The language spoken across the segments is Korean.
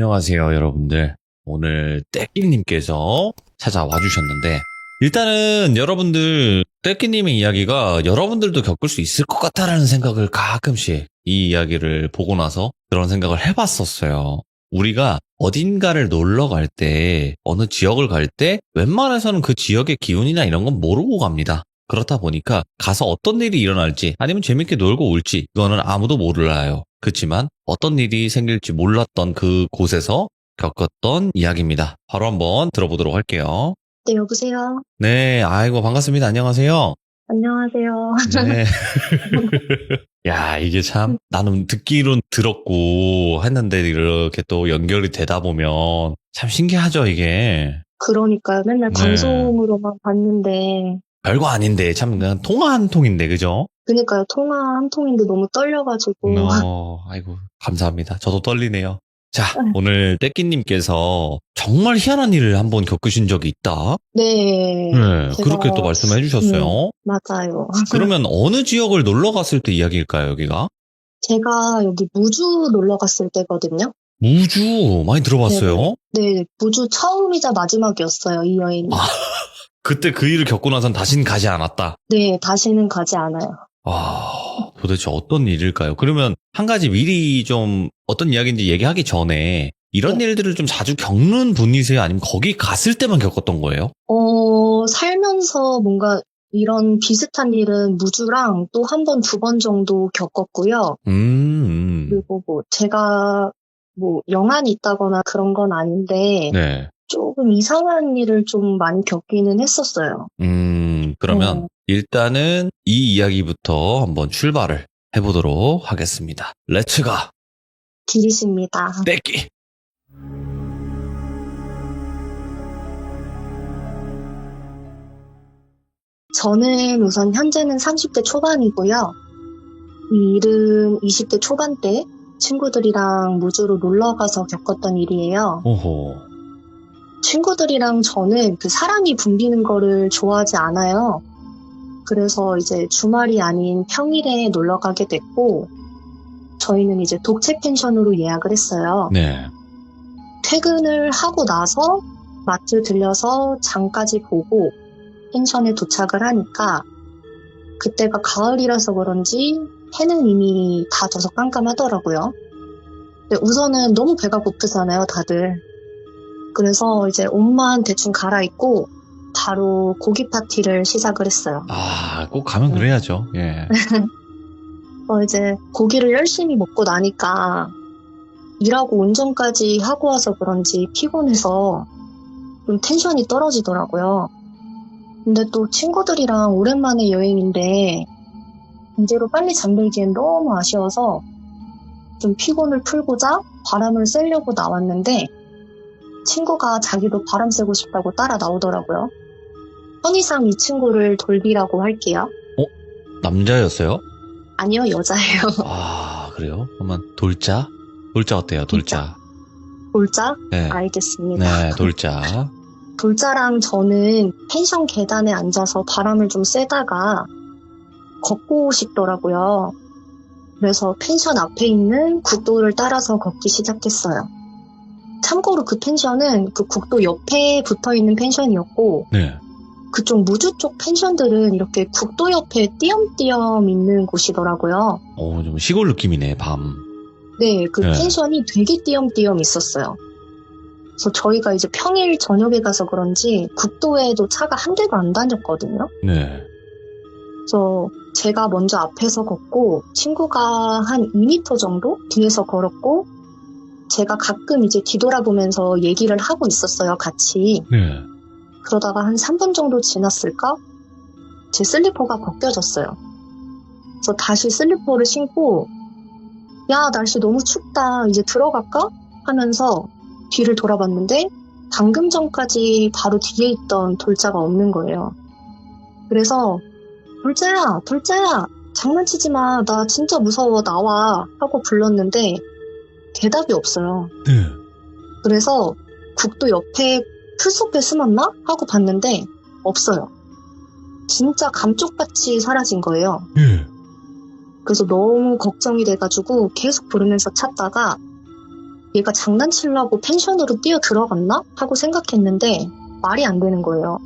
안녕하세요, 여러분들. 오늘 떼끼님께서 찾아와 주셨는데, 일단은 여러분들, 떼끼님의 이야기가 여러분들도 겪을 수 있을 것 같다라는 생각을 가끔씩 이 이야기를 보고 나서 그런 생각을 해봤었어요. 우리가 어딘가를 놀러 갈 때, 어느 지역을 갈 때, 웬만해서는 그 지역의 기운이나 이런 건 모르고 갑니다. 그렇다 보니까 가서 어떤 일이 일어날지, 아니면 재밌게 놀고 올지, 이거는 아무도 몰라요. 그렇지만 어떤 일이 생길지 몰랐던 그 곳에서 겪었던 이야기입니다. 바로 한번 들어보도록 할게요. 네, 여보세요. 네, 아이고 반갑습니다. 안녕하세요. 안녕하세요. 네. 야, 이게 참 나는 듣기론 들었고 했는데 이렇게 또 연결이 되다 보면 참 신기하죠, 이게. 그러니까요. 맨날 네. 방송으로만 봤는데, 별거 아닌데 참 그냥 통화 한 통인데, 그죠? 그러니까요. 통화 한 통인데 너무 떨려가지고. 아이고, 감사합니다. 저도 떨리네요. 자, 오늘 떼끼님께서 정말 희한한 일을 한번 겪으신 적이 있다. 네. 네, 제가, 그렇게 또 말씀해 주셨어요. 맞아요. 그러면 어느 지역을 놀러 갔을 때 이야기일까요, 여기가? 제가 여기 무주 놀러 갔을 때거든요. 무주, 많이 들어봤어요. 네, 무주 처음이자 마지막이었어요, 이 여행이. 그때 그 일을 겪고 나선 다신 가지 않았다. 네, 다시는 가지 않아요. 도대체 어떤 일일까요? 그러면 한 가지 미리 좀 어떤 이야기인지 얘기하기 전에 이런 일들을 좀 자주 겪는 분이세요? 아니면 거기 갔을 때만 겪었던 거예요? 살면서 뭔가 이런 비슷한 일은 무주랑 또 한 번, 두 번 정도 겪었고요. 그리고 제가 영안이 있다거나 그런 건 아닌데, 네. 조금 이상한 일을 좀 많이 겪기는 했었어요. 그러면 일단은 이 이야기부터 한번 출발을 해보도록 하겠습니다. 렛츠가 길이십니다. 떼끼. 저는 우선 현재는 30대 초반이고요. 이 일은 20대 초반때 친구들이랑 무주로 놀러 가서 겪었던 일이에요. 오호. 친구들이랑 저는 그 사람이 붐비는 거를 좋아하지 않아요. 그래서 이제 주말이 아닌 평일에 놀러 가게 됐고, 저희는 이제 독채 펜션으로 예약을 했어요. 네. 퇴근을 하고 나서 마트 들려서 장까지 보고 펜션에 도착을 하니까 그때가 가을이라서 그런지 해는 이미 다 져서 깜깜하더라고요. 근데 우선은 너무 배가 고프잖아요, 다들. 그래서 이제 옷만 대충 갈아입고 바로 고기 파티를 시작을 했어요. 꼭 가면 그래야죠. 예. 이제 고기를 열심히 먹고 나니까 일하고 운전까지 하고 와서 그런지 피곤해서 좀 텐션이 떨어지더라고요. 근데 또 친구들이랑 오랜만에 여행인데 이대로 빨리 잠들기엔 너무 아쉬워서 좀 피곤을 풀고자 바람을 쐬려고 나왔는데 친구가 자기도 바람 쐬고 싶다고 따라 나오더라고요. 편의상 이 친구를 돌비라고 할게요. 남자였어요? 아니요, 여자예요. 그래요? 그러면 돌자? 돌자 어때요, 돌자? 돌자? 네. 알겠습니다. 네, 돌자. 돌자랑 저는 펜션 계단에 앉아서 바람을 좀 쐬다가 걷고 싶더라고요. 그래서 펜션 앞에 있는 국도를 따라서 걷기 시작했어요. 참고로 그 펜션은 그 국도 옆에 붙어있는 펜션이었고, 네. 그쪽 무주 쪽 펜션들은 이렇게 국도 옆에 띄엄띄엄 있는 곳이더라고요. 좀 시골 느낌이네, 밤. 네, 그 네. 펜션이 되게 띄엄띄엄 있었어요. 그래서 저희가 이제 평일 저녁에 가서 그런지 국도에도 차가 한 대도 안 다녔거든요. 네. 그래서 제가 먼저 앞에서 걷고 친구가 한 2m 정도 뒤에서 걸었고 제가 가끔 이제 뒤돌아보면서 얘기를 하고 있었어요, 같이. 네. 그러다가 한 3분 정도 지났을까? 제 슬리퍼가 벗겨졌어요. 그래서 다시 슬리퍼를 신고 야, 날씨 너무 춥다. 이제 들어갈까? 하면서 뒤를 돌아봤는데 방금 전까지 바로 뒤에 있던 돌자가 없는 거예요. 그래서 돌자야, 장난치지 마. 나 진짜 무서워. 나와. 하고 불렀는데 대답이 없어요. 네. 그래서 국도 옆에 풀숲에 숨었나? 하고 봤는데 없어요. 진짜 감쪽같이 사라진 거예요. 네. 그래서 너무 걱정이 돼가지고 계속 부르면서 찾다가 얘가 장난치려고 펜션으로 뛰어 들어갔나? 하고 생각했는데 말이 안 되는 거예요.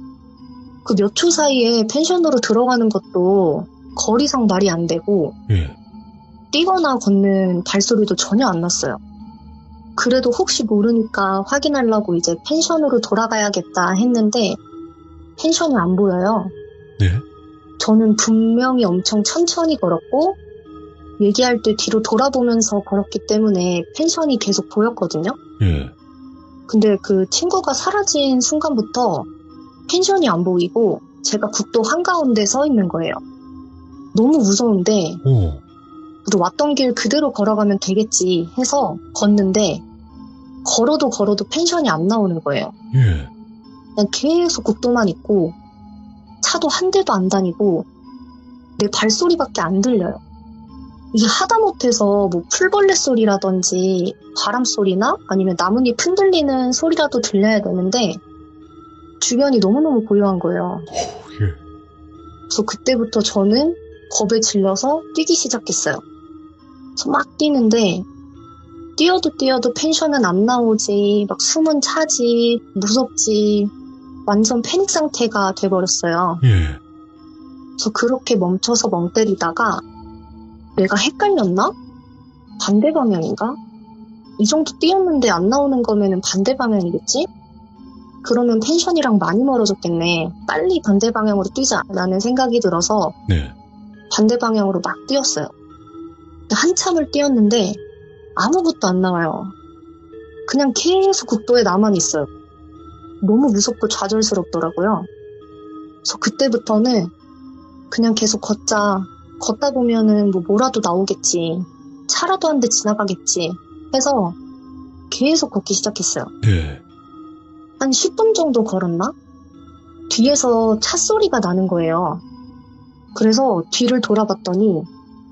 그 몇 초 사이에 펜션으로 들어가는 것도 거리상 말이 안 되고 예. 뛰거나 걷는 발소리도 전혀 안 났어요. 그래도 혹시 모르니까 확인하려고 이제 펜션으로 돌아가야겠다 했는데 펜션이 안 보여요. 네. 저는 분명히 엄청 천천히 걸었고 얘기할 때 뒤로 돌아보면서 걸었기 때문에 펜션이 계속 보였거든요. 예. 근데 그 친구가 사라진 순간부터 펜션이 안 보이고 제가 국도 한가운데 서 있는 거예요. 너무 무서운데 오. 그래도 왔던 길 그대로 걸어가면 되겠지 해서 걷는데 걸어도 펜션이 안 나오는 거예요. 예. 그냥 계속 국도만 있고 차도 한 대도 안 다니고 내 발소리밖에 안 들려요. 이게 하다못해서 뭐 풀벌레 소리라든지 바람 소리나 아니면 나뭇잎 흔들리는 소리라도 들려야 되는데 주변이 너무너무 고요한 거예요. 예. 그래서 그때부터 저는 겁에 질려서 뛰기 시작했어요. 그래서 막 뛰는데 뛰어도 펜션은 안 나오지, 막 숨은 차지, 무섭지, 완전 패닉 상태가 돼버렸어요. 예. 그래서 그렇게 멈춰서 멍 때리다가 내가 헷갈렸나? 반대 방향인가? 이 정도 뛰었는데 안 나오는 거면은 반대 방향이겠지? 그러면 펜션이랑 많이 멀어졌겠네. 빨리 반대 방향으로 뛰자라는 생각이 들어서 네. 반대 방향으로 막 뛰었어요. 한참을 뛰었는데 아무것도 안 나와요. 그냥 계속 국도에 나만 있어요. 너무 무섭고 좌절스럽더라고요. 그래서 그때부터는 그냥 계속 걷자. 걷다 보면은 뭐라도 나오겠지. 차라도 한 대 지나가겠지. 해서 계속 걷기 시작했어요. 네. 한 10분 정도 걸었나? 뒤에서 차 소리가 나는 거예요. 그래서 뒤를 돌아봤더니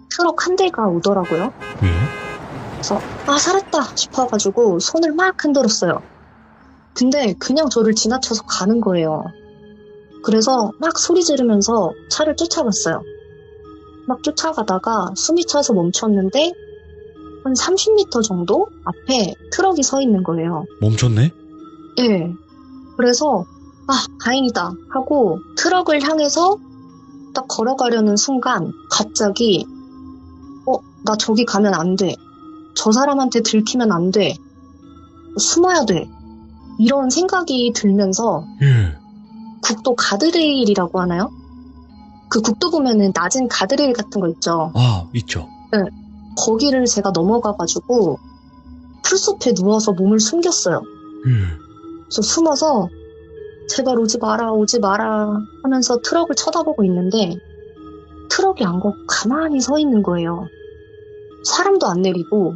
트럭 한 대가 오더라고요. 예. 그래서 살았다 싶어가지고 손을 막 흔들었어요. 근데 그냥 저를 지나쳐서 가는 거예요. 그래서 막 소리 지르면서 차를 쫓아갔어요. 막 쫓아가다가 숨이 차서 멈췄는데 한 30m 정도 앞에 트럭이 서 있는 거예요. 멈췄네? 예. 그래서 다행이다 하고 트럭을 향해서 딱 걸어가려는 순간 갑자기 나 저기 가면 안 돼. 저 사람한테 들키면 안 돼. 숨어야 돼. 이런 생각이 들면서 예. 국도 가드레일이라고 하나요? 그 국도 보면은 낮은 가드레일 같은 거 있죠. 아, 있죠. 네. 거기를 제가 넘어가가지고 풀숲에 누워서 몸을 숨겼어요. 예. 그래서 숨어서 제발 오지 마라 하면서 트럭을 쳐다보고 있는데 트럭이 안 가고 가만히 서 있는 거예요. 사람도 안 내리고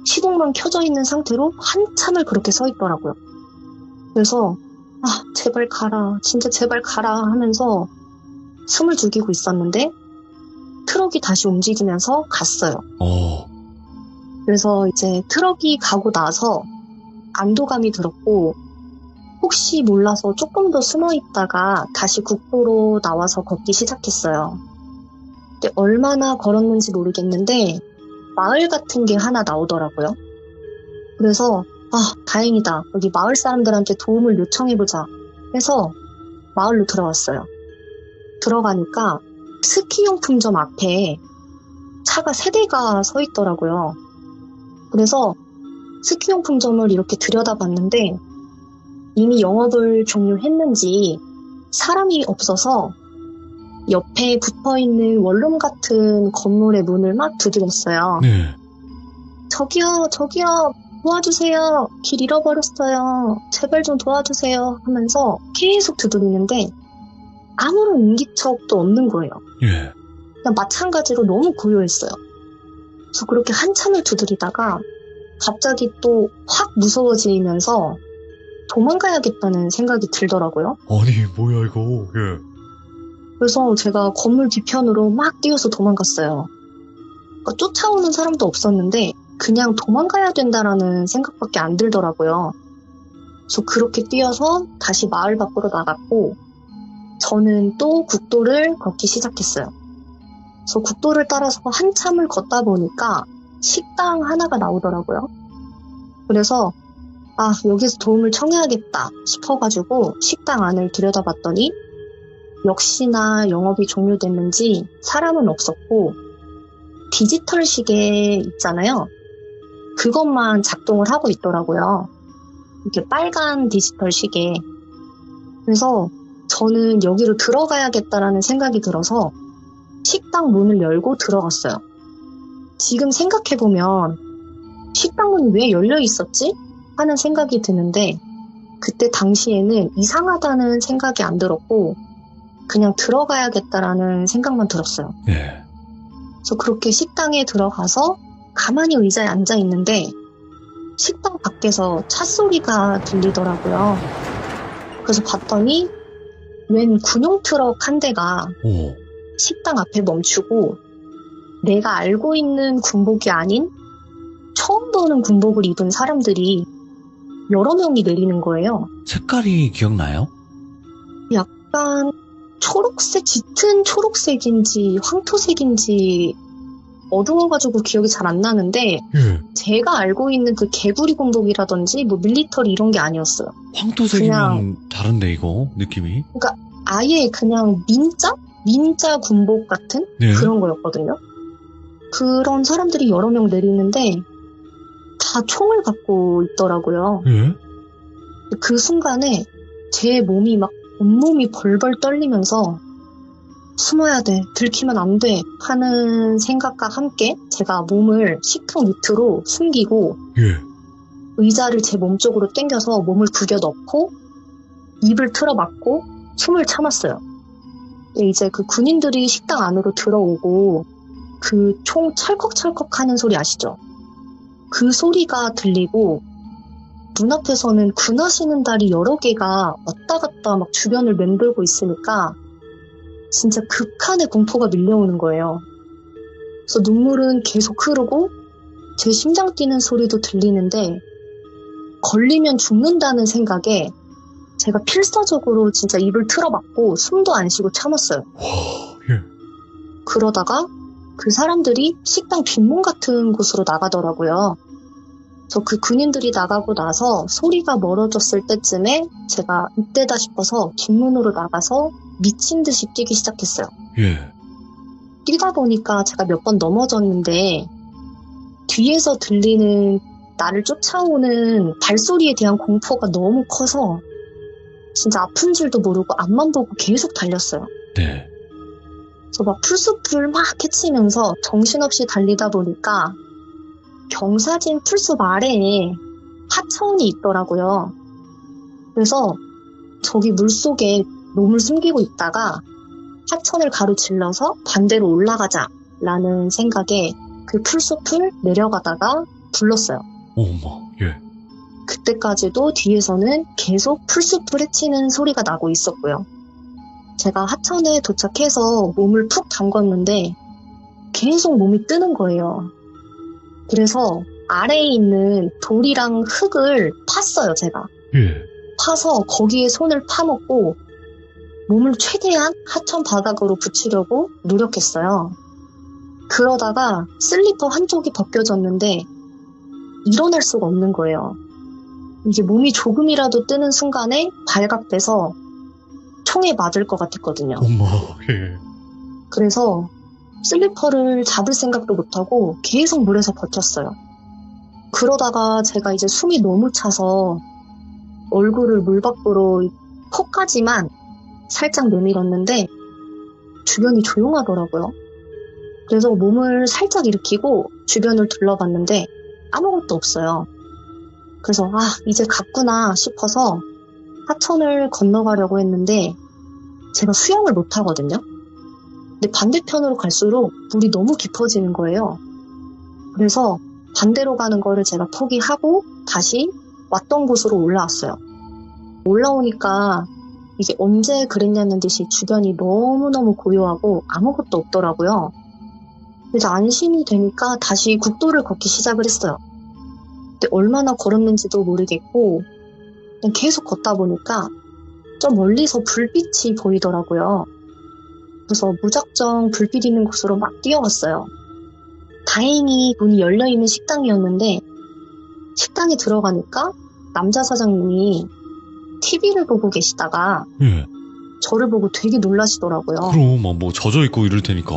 시동만 켜져 있는 상태로 한참을 그렇게 서 있더라고요. 그래서 제발 가라, 진짜 제발 가라 하면서 숨을 죽이고 있었는데 트럭이 다시 움직이면서 갔어요. 그래서 이제 트럭이 가고 나서 안도감이 들었고 혹시 몰라서 조금 더 숨어 있다가 다시 국도로 나와서 걷기 시작했어요. 근데 얼마나 걸었는지 모르겠는데 마을 같은 게 하나 나오더라고요. 그래서 다행이다. 여기 마을 사람들한테 도움을 요청해보자 해서 마을로 들어왔어요. 들어가니까 스키용품점 앞에 차가 3대가 서 있더라고요. 그래서 스키용품점을 이렇게 들여다봤는데 이미 영업을 종료했는지 사람이 없어서 옆에 붙어있는 원룸 같은 건물의 문을 막 두드렸어요. 네. 저기요, 도와주세요. 길 잃어버렸어요. 제발 좀 도와주세요. 하면서 계속 두드리는데 아무런 인기척도 없는 거예요. 예. 그냥 마찬가지로 너무 고요했어요. 그래서 그렇게 한참을 두드리다가 갑자기 또 확 무서워지면서 도망가야겠다는 생각이 들더라고요. 아니, 뭐야, 이거. 예. 그래서 제가 건물 뒤편으로 막 뛰어서 도망갔어요. 그러니까 쫓아오는 사람도 없었는데 그냥 도망가야 된다라는 생각밖에 안 들더라고요. 그래서 그렇게 뛰어서 다시 마을 밖으로 나갔고 저는 또 국도를 걷기 시작했어요. 그래서 국도를 따라서 한참을 걷다 보니까 식당 하나가 나오더라고요. 그래서 여기서 도움을 청해야겠다 싶어가지고 식당 안을 들여다봤더니 역시나 영업이 종료됐는지 사람은 없었고 디지털 시계 있잖아요. 그것만 작동을 하고 있더라고요. 이렇게 빨간 디지털 시계. 그래서 저는 여기로 들어가야겠다라는 생각이 들어서 식당 문을 열고 들어갔어요. 지금 생각해보면 식당 문이 왜 열려 있었지? 하는 생각이 드는데 그때 당시에는 이상하다는 생각이 안 들었고 그냥 들어가야겠다라는 생각만 들었어요. 예. 그래서 그렇게 식당에 들어가서 가만히 의자에 앉아 있는데 식당 밖에서 차 소리가 들리더라고요. 그래서 봤더니 웬 군용 트럭 한 대가 오. 식당 앞에 멈추고 내가 알고 있는 군복이 아닌 처음 보는 군복을 입은 사람들이 여러 명이 내리는 거예요. 색깔이 기억나요? 약간 초록색, 짙은 초록색인지 황토색인지 어두워가지고 기억이 잘 안 나는데 예. 제가 알고 있는 그 개구리 군복이라든지 뭐 밀리터리 이런 게 아니었어요. 황토색이면 다른데 이거 느낌이? 아예 그냥 민자 군복 같은 네. 그런 거였거든요. 그런 사람들이 여러 명 내리는데 다 총을 갖고 있더라고요. 예? 그 순간에 제 몸이 막 온몸이 벌벌 떨리면서 숨어야 돼, 들키면 안 돼 하는 생각과 함께 제가 몸을 식탁 밑으로 숨기고 예. 의자를 제 몸 쪽으로 당겨서 몸을 구겨 넣고 입을 틀어막고 숨을 참았어요. 이제 그 군인들이 식당 안으로 들어오고 그 총 찰컥찰컥 하는 소리 아시죠? 그 소리가 들리고 눈앞에서는 군하시는 달이 여러 개가 왔다 갔다 막 주변을 맴돌고 있으니까 진짜 극한의 공포가 밀려오는 거예요. 그래서 눈물은 계속 흐르고 제 심장 뛰는 소리도 들리는데 걸리면 죽는다는 생각에 제가 필사적으로 진짜 입을 틀어막고 숨도 안 쉬고 참았어요. 예. 그러다가 그 사람들이 식당 뒷문 같은 곳으로 나가더라고요. 그래서 그 군인들이 나가고 나서 소리가 멀어졌을 때쯤에 제가 이때다 싶어서 뒷문으로 나가서 미친 듯이 뛰기 시작했어요. 예. 뛰다 보니까 제가 몇 번 넘어졌는데 뒤에서 들리는 나를 쫓아오는 발소리에 대한 공포가 너무 커서 진짜 아픈 줄도 모르고 앞만 보고 계속 달렸어요. 네. 그래서 막 풀숲을 막 헤치면서 정신없이 달리다 보니까 경사진 풀숲 아래에 하천이 있더라고요. 그래서 저기 물속에 몸을 숨기고 있다가 하천을 가로질러서 반대로 올라가자라는 생각에 그 풀숲을 내려가다가 불렀어요. 어머. 예. 그때까지도 뒤에서는 계속 풀숲을 헤치는 소리가 나고 있었고요. 제가 하천에 도착해서 몸을 푹 담궜는데 계속 몸이 뜨는 거예요. 그래서 아래에 있는 돌이랑 흙을 팠어요, 제가. 예. 파서 거기에 손을 파먹고 몸을 최대한 하천 바닥으로 붙이려고 노력했어요. 그러다가 슬리퍼 한쪽이 벗겨졌는데 일어날 수가 없는 거예요. 이게 몸이 조금이라도 뜨는 순간에 발각돼서 총에 맞을 것 같았거든요. 어머. 예. 그래서 슬리퍼를 잡을 생각도 못하고 계속 물에서 버텼어요. 그러다가 제가 이제 숨이 너무 차서 얼굴을 물 밖으로 코까지만 살짝 내밀었는데 주변이 조용하더라고요. 그래서 몸을 살짝 일으키고 주변을 둘러봤는데 아무것도 없어요. 그래서 이제 갔구나 싶어서 하천을 건너가려고 했는데 제가 수영을 못하거든요. 근데 반대편으로 갈수록 물이 너무 깊어지는 거예요. 그래서 반대로 가는 거를 제가 포기하고 다시 왔던 곳으로 올라왔어요. 올라오니까 이게 언제 그랬냐는 듯이 주변이 너무너무 고요하고 아무것도 없더라고요. 그래서 안심이 되니까 다시 국도를 걷기 시작을 했어요. 근데 얼마나 걸었는지도 모르겠고 그냥 계속 걷다 보니까 좀 멀리서 불빛이 보이더라고요. 그래서 무작정 불빛 있는 곳으로 막 뛰어갔어요. 다행히 문이 열려있는 식당이었는데 식당에 들어가니까 남자 사장님이 TV를 보고 계시다가 예. 저를 보고 되게 놀라시더라고요. 그럼 뭐 젖어 있고 이럴 테니까.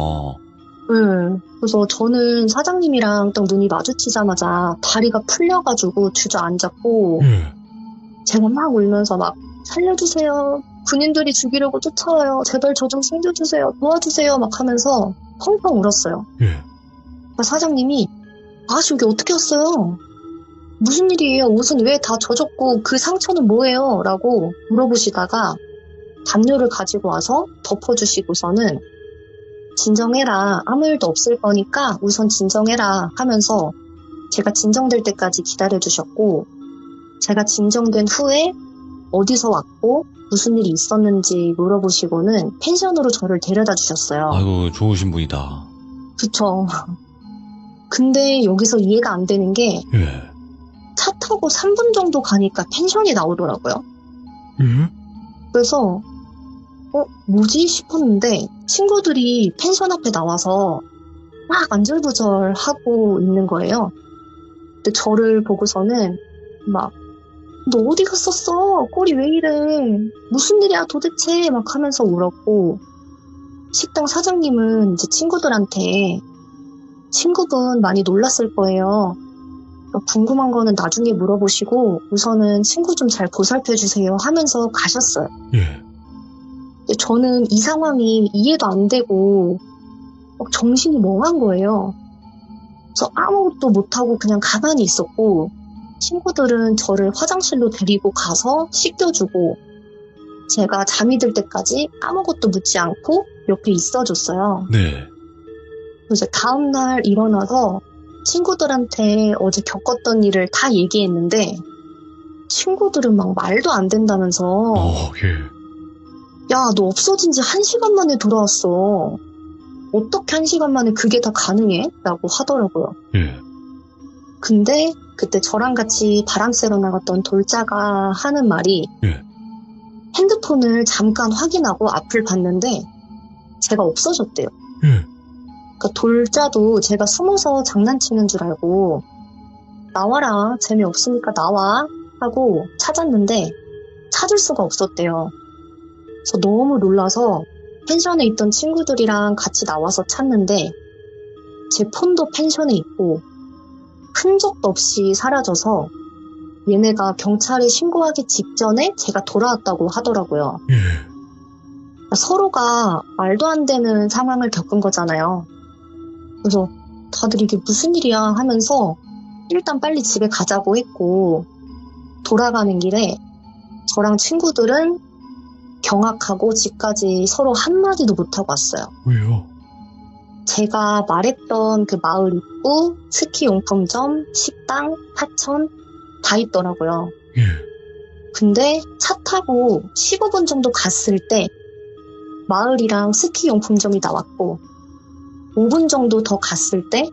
그래서 저는 사장님이랑 딱 눈이 마주치자마자 다리가 풀려가지고 주저앉았고 예. 제가 막 울면서 막 살려주세요. 군인들이 죽이려고 쫓아와요. 제발 저 좀 챙겨주세요. 도와주세요. 막 하면서 펑펑 울었어요. 예. 사장님이 아저씨 여기 어떻게 왔어요? 무슨 일이에요? 옷은 왜 다 젖었고 그 상처는 뭐예요? 라고 물어보시다가 담요를 가지고 와서 덮어주시고서는 진정해라. 아무 일도 없을 거니까 우선 진정해라 하면서 제가 진정될 때까지 기다려주셨고 제가 진정된 후에 어디서 왔고 무슨 일이 있었는지 물어보시고는 펜션으로 저를 데려다 주셨어요. 아이고, 좋으신 분이다. 그쵸. 근데 여기서 이해가 안 되는 게 예. 차 타고 3분 정도 가니까 펜션이 나오더라고요. 예? 그래서 뭐지 싶었는데 친구들이 펜션 앞에 나와서 막 안절부절하고 있는 거예요. 근데 저를 보고서는 막 너 어디 갔었어? 꼴이 왜 이래? 무슨 일이야 도대체? 막 하면서 울었고 식당 사장님은 이제 친구들한테 친구분 많이 놀랐을 거예요. 궁금한 거는 나중에 물어보시고 우선은 친구 좀 잘 보살펴주세요 하면서 가셨어요. 예. 근데 저는 이 상황이 이해도 안 되고 막 정신이 멍한 거예요. 그래서 아무것도 못하고 그냥 가만히 있었고 친구들은 저를 화장실로 데리고 가서 씻겨주고 제가 잠이 들 때까지 아무것도 묻지 않고 옆에 있어줬어요. 네. 이제 다음날 일어나서 친구들한테 어제 겪었던 일을 다 얘기했는데 친구들은 막 말도 안 된다면서 예. 야, 너 없어진 지 1시간 만에 돌아왔어. 어떻게 1시간 만에 그게 다 가능해? 라고 하더라고요. 예. 근데 그때 저랑 같이 바람 쐬러 나갔던 돌자가 하는 말이 예. 핸드폰을 잠깐 확인하고 앞을 봤는데 제가 없어졌대요. 예. 그러니까 돌자도 제가 숨어서 장난치는 줄 알고 나와라, 재미없으니까 나와 하고 찾았는데 찾을 수가 없었대요. 그래서 너무 놀라서 펜션에 있던 친구들이랑 같이 나와서 찾는데 제 폰도 펜션에 있고 흔적도 없이 사라져서 얘네가 경찰에 신고하기 직전에 제가 돌아왔다고 하더라고요. 예. 서로가 말도 안 되는 상황을 겪은 거잖아요. 그래서 다들 이게 무슨 일이야 하면서 일단 빨리 집에 가자고 했고 돌아가는 길에 저랑 친구들은 경악하고 집까지 서로 한마디도 못하고 왔어요. 왜요? 제가 말했던 그 마을 입구, 스키 용품점, 식당, 하천 다 있더라고요. 예. 근데 차 타고 15분 정도 갔을 때 마을이랑 스키 용품점이 나왔고 5분 정도 더 갔을 때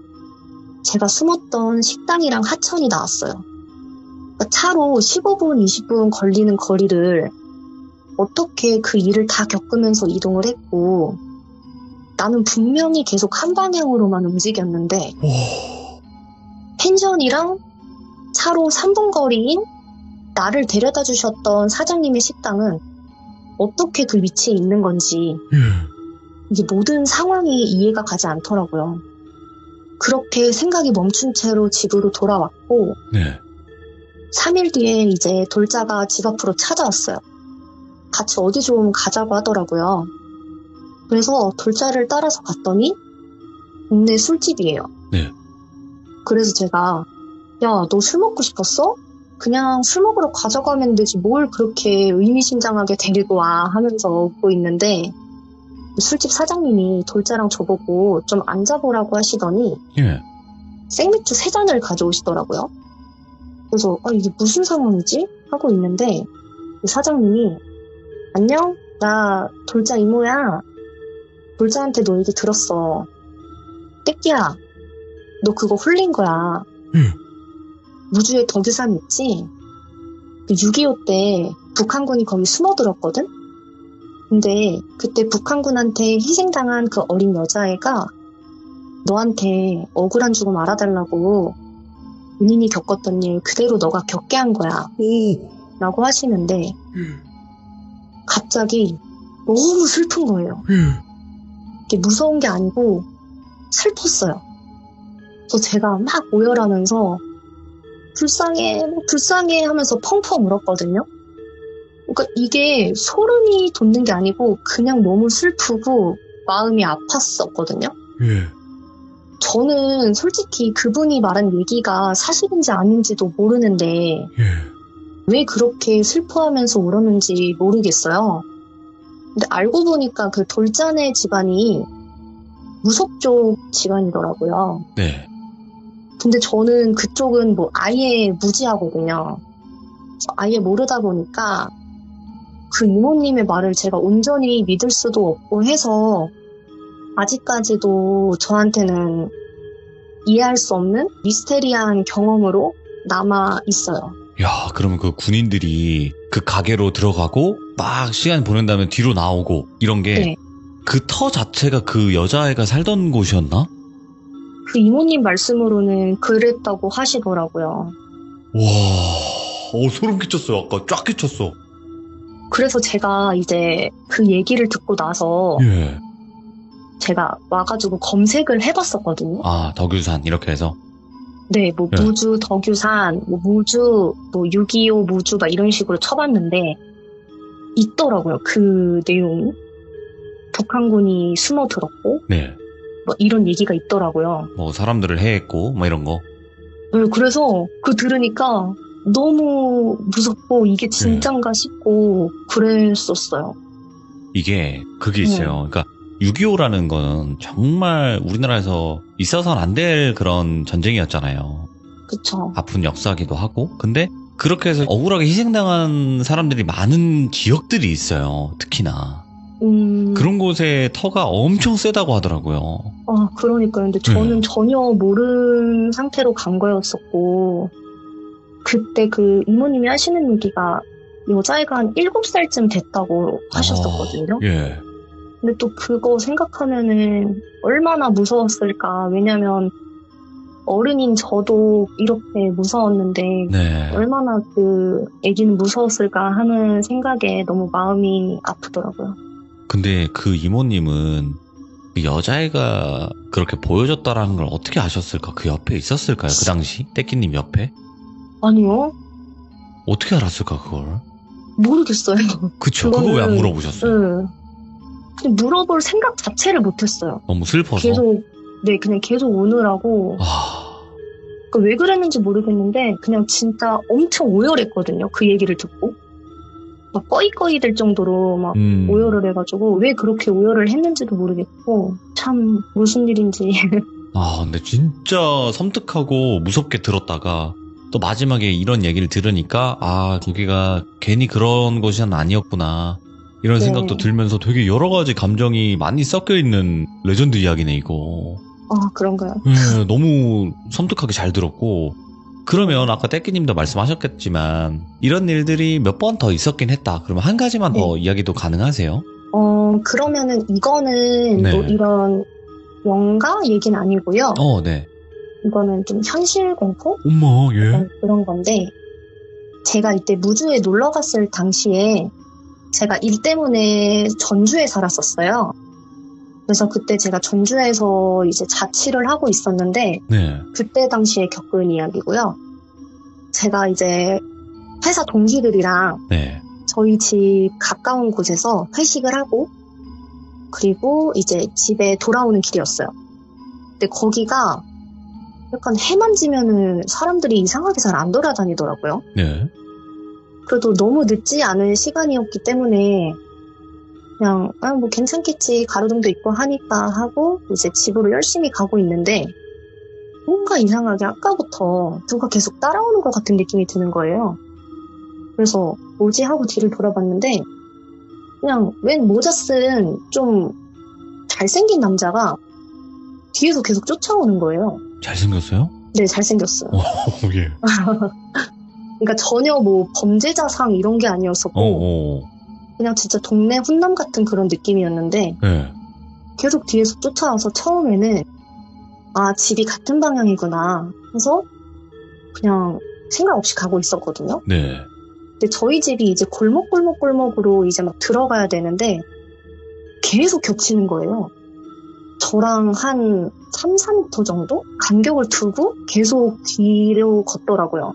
제가 숨었던 식당이랑 하천이 나왔어요. 그러니까 차로 15분, 20분 걸리는 거리를 어떻게 그 일을 다 겪으면서 이동을 했고 나는 분명히 계속 한 방향으로만 움직였는데 오. 펜션이랑 차로 3분 거리인 나를 데려다 주셨던 사장님의 식당은 어떻게 그 위치에 있는 건지 예. 이게 모든 상황이 이해가 가지 않더라고요. 그렇게 생각이 멈춘 채로 집으로 돌아왔고 네. 3일 뒤에 이제 돌자가 집 앞으로 찾아왔어요. 같이 어디 좀 가자고 하더라고요. 그래서 돌자를 따라서 갔더니 동네 술집이에요. 네. 그래서 제가 야, 너 술 먹고 싶었어? 그냥 술 먹으러 가자고 하면 되지 뭘 그렇게 의미심장하게 데리고 와 하면서 웃고 있는데 술집 사장님이 돌자랑 저보고 좀 앉아보라고 하시더니 예. 생맥주 3잔을 가져오시더라고요. 그래서 이게 무슨 상황이지? 하고 있는데 그 사장님이 안녕? 나 돌자 이모야. 돌자한테 너 얘기 들었어. 떼끼야, 너 그거 홀린 거야. 무주에 덕유산 있지? 그 6.25 때 북한군이 거기 숨어들었거든? 근데 그때 북한군한테 희생당한 그 어린 여자애가 너한테 억울한 죽음 알아달라고 본인이 겪었던 일 그대로 너가 겪게 한 거야. 라고 하시는데 갑자기 너무 슬픈 거예요. 이게 무서운 게 아니고 슬펐어요. 그래서 제가 막 오열하면서 불쌍해, 불쌍해 하면서 펑펑 울었거든요. 그러니까 이게 소름이 돋는 게 아니고 그냥 너무 슬프고 마음이 아팠었거든요. 예. 저는 솔직히 그분이 말한 얘기가 사실인지 아닌지도 모르는데 예. 왜 그렇게 슬퍼하면서 울었는지 모르겠어요. 근데 알고 보니까 그 돌잔의 집안이 무속 쪽 집안이더라고요. 네. 근데 저는 그쪽은 뭐 아예 무지하거든요. 그래서 아예 모르다 보니까 그 이모님의 말을 제가 온전히 믿을 수도 없고 해서 아직까지도 저한테는 이해할 수 없는 미스테리한 경험으로 남아 있어요. 야, 그러면 그 군인들이 그 가게로 들어가고 막 시간 보낸 다음에 뒤로 나오고 이런 게 네. 그 터 자체가 그 여자애가 살던 곳이었나? 그 이모님 말씀으로는 그랬다고 하시더라고요. 와, 소름 끼쳤어요. 아까 쫙 끼쳤어. 그래서 제가 이제 그 얘기를 듣고 나서 예. 제가 와가지고 검색을 해봤었거든요. 아, 덕유산 이렇게 해서. 네, 뭐 네. 무주, 덕유산, 뭐 무주, 뭐 6.25 무주 막 이런 식으로 쳐봤는데 있더라고요. 그 내용이. 북한군이 숨어들었고 네. 뭐 이런 얘기가 있더라고요. 뭐 사람들을 해했고 뭐 이런 거. 네, 그래서 그거 들으니까 너무 무섭고 이게 진짠가 싶고 그랬었어요. 이게 그게 있어요. 그러니까 6.25라는 거는 정말 우리나라에서 있어서는 안 될 그런 전쟁이었잖아요. 그쵸. 아픈 역사기도 하고. 근데 그렇게 해서 억울하게 희생당한 사람들이 많은 지역들이 있어요. 특히나. 그런 곳에 터가 엄청 세다고 하더라고요. 아, 그러니까요. 근데 저는 전혀 모르는 상태로 간 거였었고, 그때 그 이모님이 하시는 얘기가 여자애가 한 7살쯤 됐다고 하셨었거든요. 예. 근데 또 그거 생각하면은 얼마나 무서웠을까. 왜냐면 어른인 저도 이렇게 무서웠는데, 네. 얼마나 그 애기는 무서웠을까 하는 생각에 너무 마음이 아프더라고요. 근데 그 이모님은 그 여자애가 그렇게 보여줬다라는 걸 어떻게 아셨을까? 그 옆에 있었을까요? 그 당시? 떼끼님 옆에? 아니요. 어떻게 알았을까, 그걸? 모르겠어요. 그쵸. 그거 왜 안 물어보셨어요? 응. 근데 물어볼 생각 자체를 못했어요. 너무 슬퍼서? 계속, 네, 그냥 계속 우느라고. 아, 그러니까 왜 그랬는지 모르겠는데, 그냥 진짜 엄청 오열했거든요. 그 얘기를 듣고. 막 꺼이꺼이 될 정도로 막 오열을 해가지고, 왜 그렇게 오열을 했는지도 모르겠고, 참, 무슨 일인지. 아, 근데 진짜 섬뜩하고 무섭게 들었다가 또 마지막에 이런 얘기를 들으니까 아, 거기가 괜히 그런 곳은 아니었구나. 이런 네. 생각도 들면서 되게 여러 가지 감정이 많이 섞여 있는 레전드 이야기네, 이거. 아, 그런가요? 네, 너무 섬뜩하게 잘 들었고. 그러면 아까 떼끼님도 말씀하셨겠지만 이런 일들이 몇 번 더 있었긴 했다. 그러면 한 가지만 더 이야기도 가능하세요? 그러면은 이거는 네. 뭐 이런 영가 얘기는 아니고요. 네. 이거는 좀 현실 공포? 엄마, 예. 그런 건데, 제가 이때 무주에 놀러 갔을 당시에 제가 일 때문에 전주에 살았었어요. 그래서 그때 제가 전주에서 이제 자취를 하고 있었는데, 네. 그때 당시에 겪은 이야기고요. 제가 이제 회사 동기들이랑 네. 저희 집 가까운 곳에서 회식을 하고, 그리고 이제 집에 돌아오는 길이었어요. 근데 거기가 약간 해만 지면은 사람들이 이상하게 잘 안 돌아다니더라고요. 네. 그래도 너무 늦지 않은 시간이었기 때문에 그냥 뭐 괜찮겠지, 가로등도 있고 하니까 하고 이제 집으로 열심히 가고 있는데 뭔가 이상하게 아까부터 누가 계속 따라오는 것 같은 느낌이 드는 거예요. 그래서 뭐지 하고 뒤를 돌아봤는데 그냥 웬 모자 쓴 좀 잘생긴 남자가 뒤에서 계속 쫓아오는 거예요. 잘생겼어요? 네, 잘생겼어요. 예. 그러니까 전혀 뭐 범죄자상 이런 게 아니었었고 그냥 진짜 동네 훈남 같은 그런 느낌이었는데 네. 계속 뒤에서 쫓아와서 처음에는 아, 집이 같은 방향이구나 해서 그냥 생각 없이 가고 있었거든요. 네. 근데 저희 집이 이제 골목으로 이제 막 들어가야 되는데 계속 겹치는 거예요. 저랑 한 3, 4m 정도 간격을 두고 계속 뒤로 걷더라고요.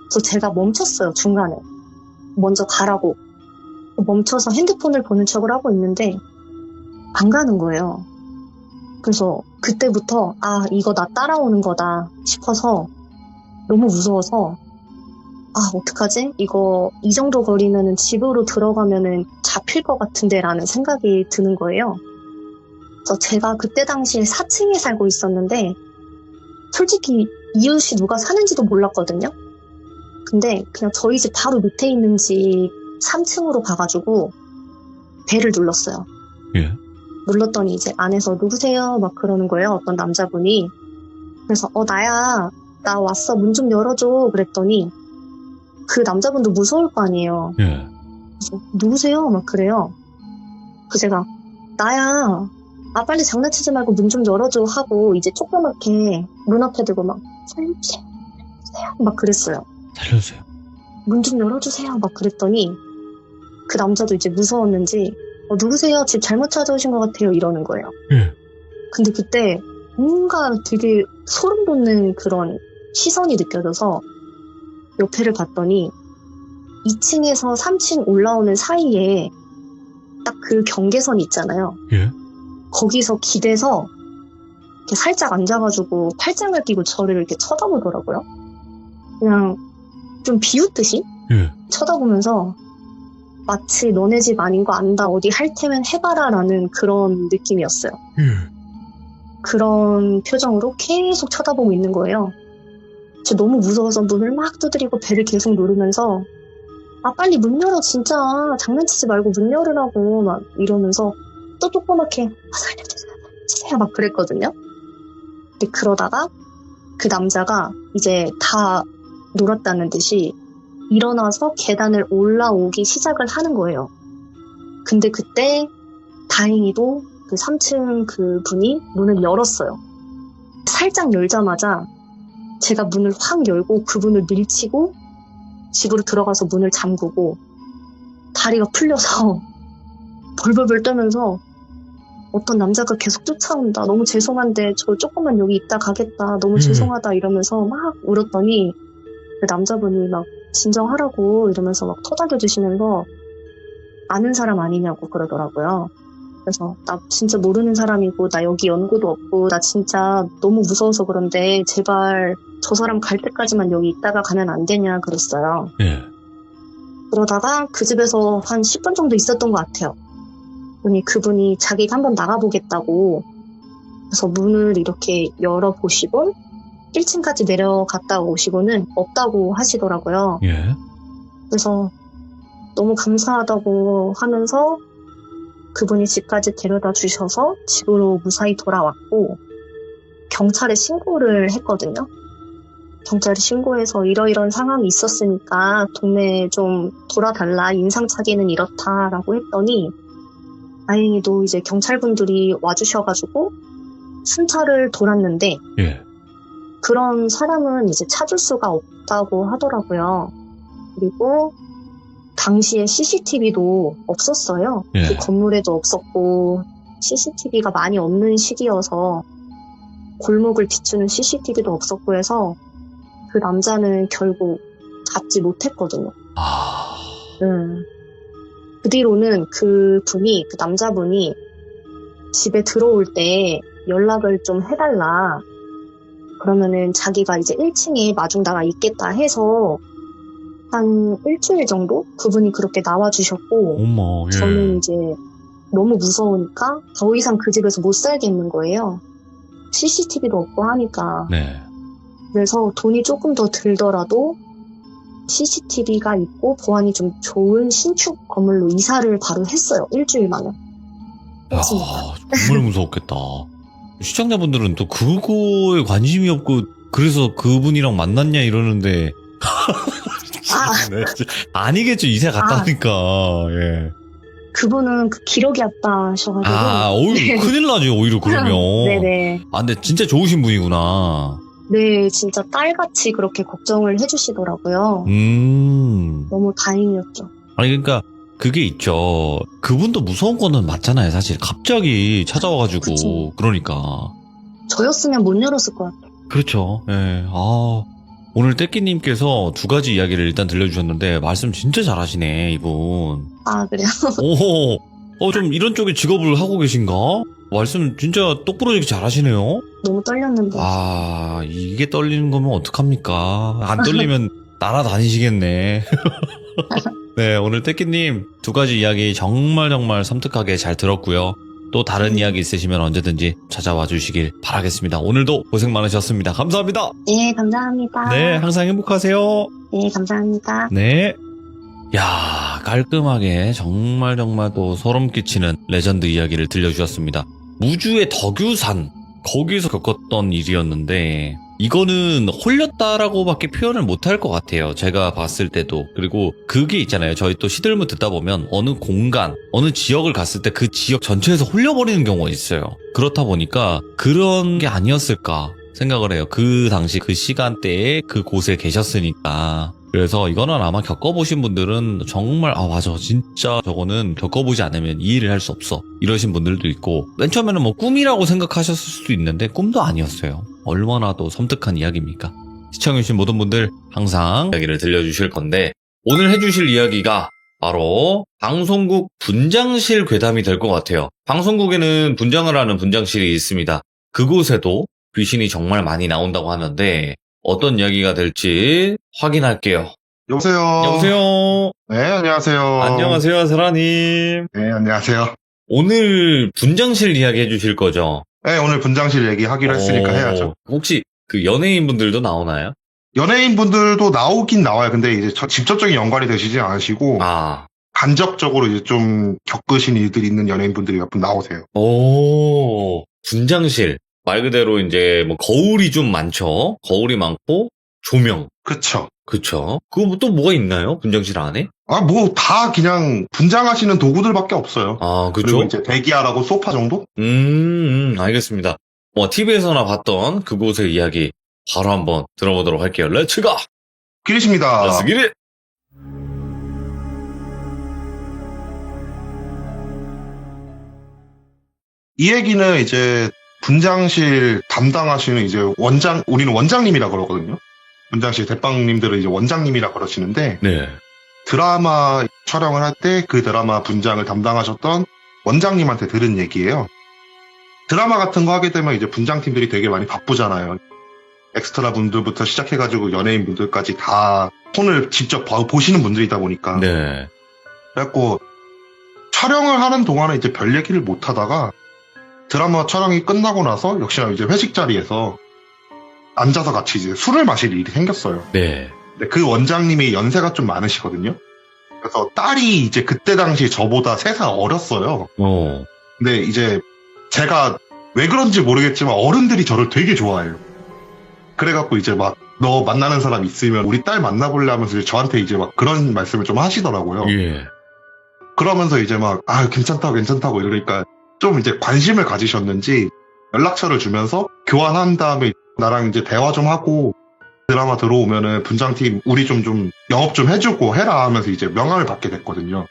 그래서 제가 멈췄어요, 중간에. 먼저 가라고. 멈춰서 핸드폰을 보는 척을 하고 있는데 안 가는 거예요. 그래서 그때부터 아, 이거 나 따라오는 거다 싶어서 너무 무서워서 아, 어떡하지? 이거 이 정도 거리면은 집으로 들어가면은 잡힐 것 같은데 라는 생각이 드는 거예요. 그래서 제가 그때 당시에 4층에 살고 있었는데 솔직히 이웃이 누가 사는지도 몰랐거든요. 근데 그냥 저희 집 바로 밑에 있는 집 3층으로 가가지고 벨을 눌렀어요. 예. 눌렀더니 이제 안에서 누구세요? 막 그러는 거예요. 어떤 남자분이. 그래서 나야. 나 왔어. 문 좀 열어줘. 그랬더니 그 남자분도 무서울 거 아니에요. 예. 그래서 누구세요? 막 그래요. 그 제가 나야. 아 빨리 장난치지 말고 문 좀 열어줘 하고 이제 조그맣게 문 앞에 대고 막 살려주세요. 막 그랬어요. 살려주세요. 문 좀 열어주세요. 막 그랬더니 그 남자도 이제 무서웠는지 누구세요? 집 잘못 찾아오신 것 같아요. 이러는 거예요. 예. 근데 그때 뭔가 되게 소름 돋는 그런 시선이 느껴져서 옆에를 봤더니 2층에서 3층 올라오는 사이에 딱 그 경계선 있잖아요. 예. 거기서 기대서 이렇게 살짝 앉아가지고 팔짱을 끼고 저를 이렇게 쳐다보더라고요. 그냥 좀 비웃듯이 예. 쳐다보면서 마치 너네 집 아닌 거 안다 어디 할 테면 해봐라 라는 그런 느낌이었어요. 예. 그런 표정으로 계속 쳐다보고 있는 거예요. 저 너무 무서워서 문을 막 두드리고 벨을 계속 누르면서 아 빨리 문 열어 진짜 장난치지 말고 문 열으라고 막 이러면서 또 조그맣게 살려주세요 막 그랬거든요. 근데 그러다가 그 남자가 이제 다 놀았다는 듯이 일어나서 계단을 올라오기 시작을 하는 거예요. 근데 그때 다행히도 그 3층 그 분이 문을 열었어요. 살짝 열자마자 제가 문을 확 열고 그분을 밀치고 집으로 들어가서 문을 잠그고 다리가 풀려서 벌벌벌 떨면서 어떤 남자가 계속 쫓아온다. 너무 죄송한데 저 조금만 여기 있다 가겠다. 너무 죄송하다 이러면서 막 울었더니 그 남자분이 막 진정하라고 이러면서 막 토닥여주시면서 아는 사람 아니냐고 그러더라고요. 그래서 나 진짜 모르는 사람이고 나 여기 연고도 없고 나 진짜 너무 무서워서 그런데 제발 저 사람 갈 때까지만 여기 있다가 가면 안 되냐 그랬어요. 예. 그러다가 그 집에서 한 10분 정도 있었던 것 같아요. 그분이 자기가 한번 나가보겠다고 그래서 문을 이렇게 열어보시고 1층까지 내려갔다 오시고는 없다고 하시더라고요. 예. 그래서 너무 감사하다고 하면서 그분이 집까지 데려다 주셔서 집으로 무사히 돌아왔고 경찰에 신고를 했거든요. 경찰에 신고해서 이러이런 상황이 있었으니까 동네에 좀 돌아달라 인상착의는 이렇다라고 했더니 다행히도 이제 경찰분들이 와주셔가지고 순찰을 돌았는데 예. 그런 사람은 이제 찾을 수가 없다고 하더라고요. 그리고 당시에 CCTV도 없었어요. 예. 그 건물에도 없었고 CCTV가 많이 없는 시기여서 골목을 비추는 CCTV도 없었고 해서 그 남자는 결국 잡지 못했거든요. 아. 그 뒤로는 그 남자분이 집에 들어올 때 연락을 좀 해달라. 그러면은 자기가 이제 1층에 마중나가 있겠다 해서 한 일주일 정도 그분이 그렇게 나와주셨고 어머, 예. 저는 이제 너무 무서우니까 더 이상 그 집에서 못 살겠는 거예요. CCTV도 없고 하니까. 네. 그래서 돈이 조금 더 들더라도 CCTV가 있고 보안이 좀 좋은 신축 건물로 이사를 바로 했어요. 일주일 만에. 야, 정말 무서웠겠다. 시청자분들은 또 그거에 관심이 없고 그래서 그분이랑 만났냐 이러는데 네. 아니겠죠. 이사 갔다니까. 예. 그분은 그 기러기 아빠 하셔가지고. 오히려 큰일 나죠. 오히려 그러면. 네네. 근데 진짜 좋으신 분이구나. 네, 진짜 딸같이 그렇게 걱정을 해주시더라고요. 너무 다행이었죠. 아니, 그러니까, 그게 있죠. 그분도 무서운 거는 맞잖아요, 사실. 갑자기 찾아와가지고. 그쵸. 그러니까. 저였으면 못 열었을 것 같아요. 그렇죠. 예. 오늘 떼끼님께서 두 가지 이야기를 일단 들려주셨는데, 말씀 진짜 잘하시네, 이분. 아, 그래요? 좀 이런 쪽에 직업을 하고 계신가? 말씀 진짜 똑부러지게 잘하시네요? 너무 떨렸는데. 이게 떨리는 거면 어떡합니까? 안 떨리면 날아다니시겠네. 네, 오늘 떼끼님 두 가지 이야기 정말 섬뜩하게 잘 들었고요. 또 다른 이야기 있으시면 언제든지 찾아와 주시길 바라겠습니다. 오늘도 고생 많으셨습니다. 감사합니다. 네, 감사합니다. 네, 항상 행복하세요. 네, 감사합니다. 네. 야, 깔끔하게 정말 또 소름 끼치는 레전드 이야기를 들려주셨습니다. 무주의 덕유산, 거기서 겪었던 일이었는데, 이거는 홀렸다라고밖에 표현을 못할 것 같아요. 제가 봤을 때도. 그리고 그게 있잖아요. 저희 또 시들무 듣다 보면 어느 공간, 어느 지역을 갔을 때 그 지역 전체에서 홀려버리는 경우가 있어요. 그렇다 보니까 그런 게 아니었을까 생각을 해요. 그 당시 그 시간대에 그 곳에 계셨으니까. 그래서 이거는 아마 겪어보신 분들은 정말 맞아, 진짜 저거는 겪어보지 않으면 이해를 할 수 없어, 이러신 분들도 있고, 맨 처음에는 뭐 꿈이라고 생각하셨을 수도 있는데 꿈도 아니었어요. 얼마나 또 섬뜩한 이야기입니까? 시청해주신 모든 분들 항상 이야기를 들려주실 건데, 오늘 해주실 이야기가 바로 방송국 분장실 괴담이 될 것 같아요. 방송국에는 분장을 하는 분장실이 있습니다. 그곳에도 귀신이 정말 많이 나온다고 하는데 어떤 이야기가 될지 확인할게요. 여보세요. 여보세요. 네, 안녕하세요. 안녕하세요, 사라님. 네, 안녕하세요. 오늘 분장실 이야기 해주실 거죠? 네, 오늘 분장실 얘기하기로 했으니까 해야죠. 혹시 그 연예인분들도 나오나요? 연예인분들도 나오긴 나와요. 근데 이제 직접적인 연관이 되시지 않으시고 간접적으로 이제 좀 겪으신 일들이 있는 연예인분들이 몇 분 나오세요. 분장실. 말 그대로 이제 뭐 거울이 좀 많죠. 거울이 많고 조명. 그쵸. 그쵸. 그거 또 뭐가 있나요? 분장실 안에? 뭐 다 그냥 분장하시는 도구들밖에 없어요. 그쵸. 그리고 이제 대기하라고 소파 정도? 알겠습니다. TV에서나 봤던 그곳의 이야기 바로 한번 들어보도록 할게요. 렛츠 고! 기리십니다. 렛츠 기릿! 이 얘기는 이제 분장실 담당하시는 이제 우리는 원장님이라 그러거든요. 분장실 대빵님들은 이제 원장님이라 그러시는데, 네. 드라마 촬영을 할 때 그 드라마 분장을 담당하셨던 원장님한테 들은 얘기예요. 드라마 같은 거 하게 되면 이제 분장팀들이 되게 많이 바쁘잖아요. 엑스트라 분들부터 시작해가지고 연예인 분들까지 다 손을 직접 보시는 분들이다 보니까. 네. 그래갖고 촬영을 하는 동안에 이제 별 얘기를 못 하다가 드라마 촬영이 끝나고 나서 역시나 이제 회식 자리에서 앉아서 같이 이제 술을 마실 일이 생겼어요. 네. 근데 그 원장님이 연세가 좀 많으시거든요. 그래서 딸이 이제 그때 당시 저보다 3살 어렸어요. 근데 이제 제가 왜 그런지 모르겠지만 어른들이 저를 되게 좋아해요. 그래갖고 이제 막 너 만나는 사람 있으면 우리 딸 만나볼래 하면서 이제 저한테 이제 막 그런 말씀을 좀 하시더라고요. 예. 그러면서 이제 막 괜찮다고 이러니까 좀 이제 관심을 가지셨는지 연락처를 주면서 교환한 다음에 나랑 이제 대화 좀 하고 드라마 들어오면은 분장팀 우리 좀 영업 좀 해주고 해라 하면서 이제 명함을 받게 됐거든요.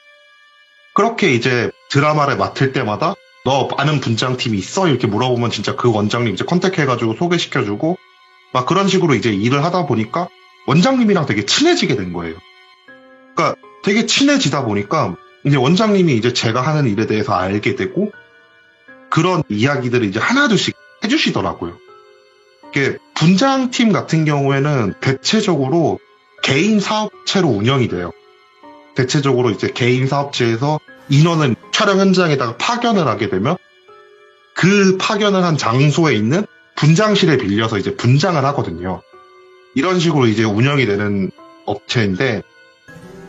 그렇게 이제 드라마를 맡을 때마다 너 아는 분장팀이 있어? 이렇게 물어보면 진짜 그 원장님 이제 컨택해가지고 소개시켜주고 막 그런 식으로 이제 일을 하다 보니까 원장님이랑 되게 친해지게 된 거예요. 그러니까 되게 친해지다 보니까 이제 원장님이 이제 제가 하는 일에 대해서 알게 되고 그런 이야기들을 이제 하나둘씩 해주시더라고요. 이게 분장팀 같은 경우에는 대체적으로 개인 사업체로 운영이 돼요. 대체적으로 이제 개인 사업체에서 인원을 촬영 현장에다가 파견을 하게 되면 그 파견을 한 장소에 있는 분장실에 빌려서 이제 분장을 하거든요. 이런 식으로 이제 운영이 되는 업체인데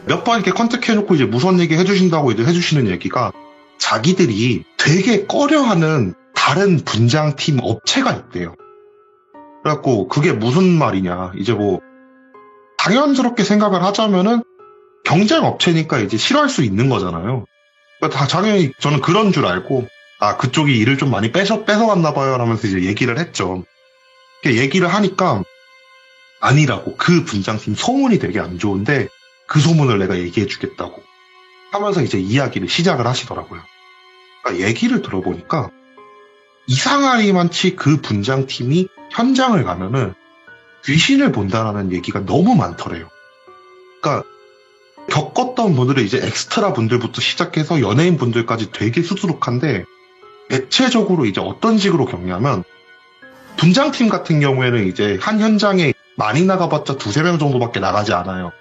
몇 번 이렇게 컨택해놓고 이제 무선 얘기 해주신다고 이제 해주시는 얘기가 자기들이 되게 꺼려하는 다른 분장팀 업체가 있대요. 그래갖고 그게 무슨 말이냐. 이제 뭐 당연스럽게 생각을 하자면은 경쟁 업체니까 이제 싫어할 수 있는 거잖아요. 그러니까 다 당연히 저는 그런 줄 알고 그쪽이 일을 좀 많이 뺏어갔나 봐요 하면서 이제 얘기를 했죠. 이렇게 얘기를 하니까 아니라고. 그 분장팀 소문이 되게 안 좋은데 그 소문을 내가 얘기해 주겠다고 하면서 이제 이야기를 시작을 하시더라고요. 그러니까 얘기를 들어보니까 이상하리만치 그 분장팀이 현장을 가면은 귀신을 본다라는 얘기가 너무 많더래요. 그러니까 겪었던 분들은 이제 엑스트라 분들부터 시작해서 연예인 분들까지 되게 수두룩한데 대체적으로 이제 어떤 식으로 겪냐면 분장팀 같은 경우에는 이제 한 현장에 많이 나가봤자 2-3명 정도밖에 나가지 않아요.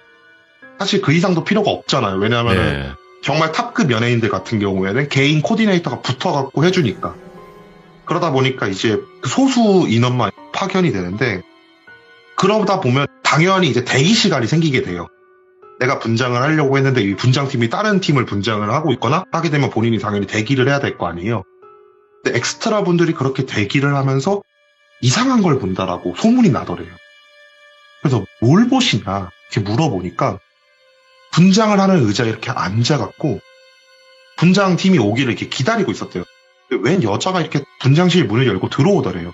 사실 그 이상도 필요가 없잖아요. 왜냐하면 네. 정말 탑급 연예인들 같은 경우에는 개인 코디네이터가 붙어갖고 해주니까. 그러다 보니까 이제 소수 인원만 파견이 되는데 그러다 보면 당연히 이제 대기 시간이 생기게 돼요. 내가 분장을 하려고 했는데 이 분장팀이 다른 팀을 분장을 하고 있거나 하게 되면 본인이 당연히 대기를 해야 될 거 아니에요. 근데 엑스트라 분들이 그렇게 대기를 하면서 이상한 걸 본다라고 소문이 나더래요. 그래서 뭘 보시냐 이렇게 물어보니까 분장을 하는 의자에 이렇게 앉아갖고 분장팀이 오기를 이렇게 기다리고 있었대요. 웬 여자가 이렇게 분장실 문을 열고 들어오더래요.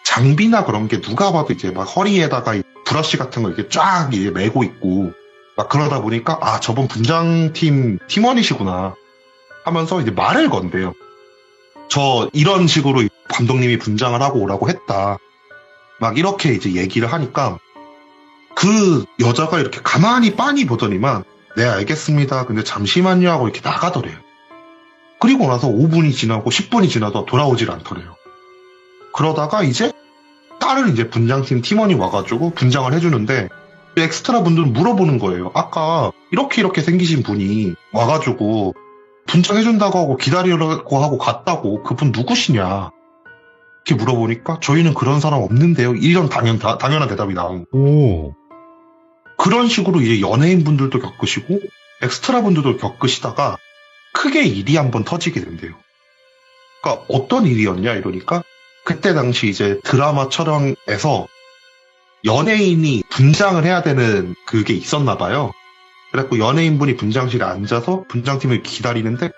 장비나 그런 게 누가 봐도 이제 막 허리에다가 브러쉬 같은 거 이렇게 쫙 이제 메고 있고 막 그러다 보니까 아 저분 분장팀 팀원이시구나 하면서 이제 말을 건대요. 저 이런 식으로 감독님이 분장을 하고 오라고 했다. 막 이렇게 이제 얘기를 하니까 그 여자가 이렇게 가만히 빤히 보더니만 네 알겠습니다. 근데 잠시만요 하고 이렇게 나가더래요. 그리고 나서 5분이 지나고 10분이 지나도 돌아오질 않더래요. 그러다가 이제 다른 이제 분장팀 팀원이 와가지고 분장을 해주는데 엑스트라 분들은 물어보는 거예요. 아까 이렇게 생기신 분이 와가지고 분장해준다고 하고 기다리려고 하고 갔다고 그분 누구시냐 이렇게 물어보니까 저희는 그런 사람 없는데요. 이런 당연한 대답이 나온 거예요. 오. 그런 식으로 이제 연예인 분들도 겪으시고 엑스트라 분들도 겪으시다가 크게 일이 한번 터지게 된대요. 그러니까 어떤 일이었냐 이러니까 그때 당시 이제 드라마 촬영에서 연예인이 분장을 해야 되는 그게 있었나 봐요. 그래갖고 연예인분이 분장실에 앉아서 분장팀을 기다리는데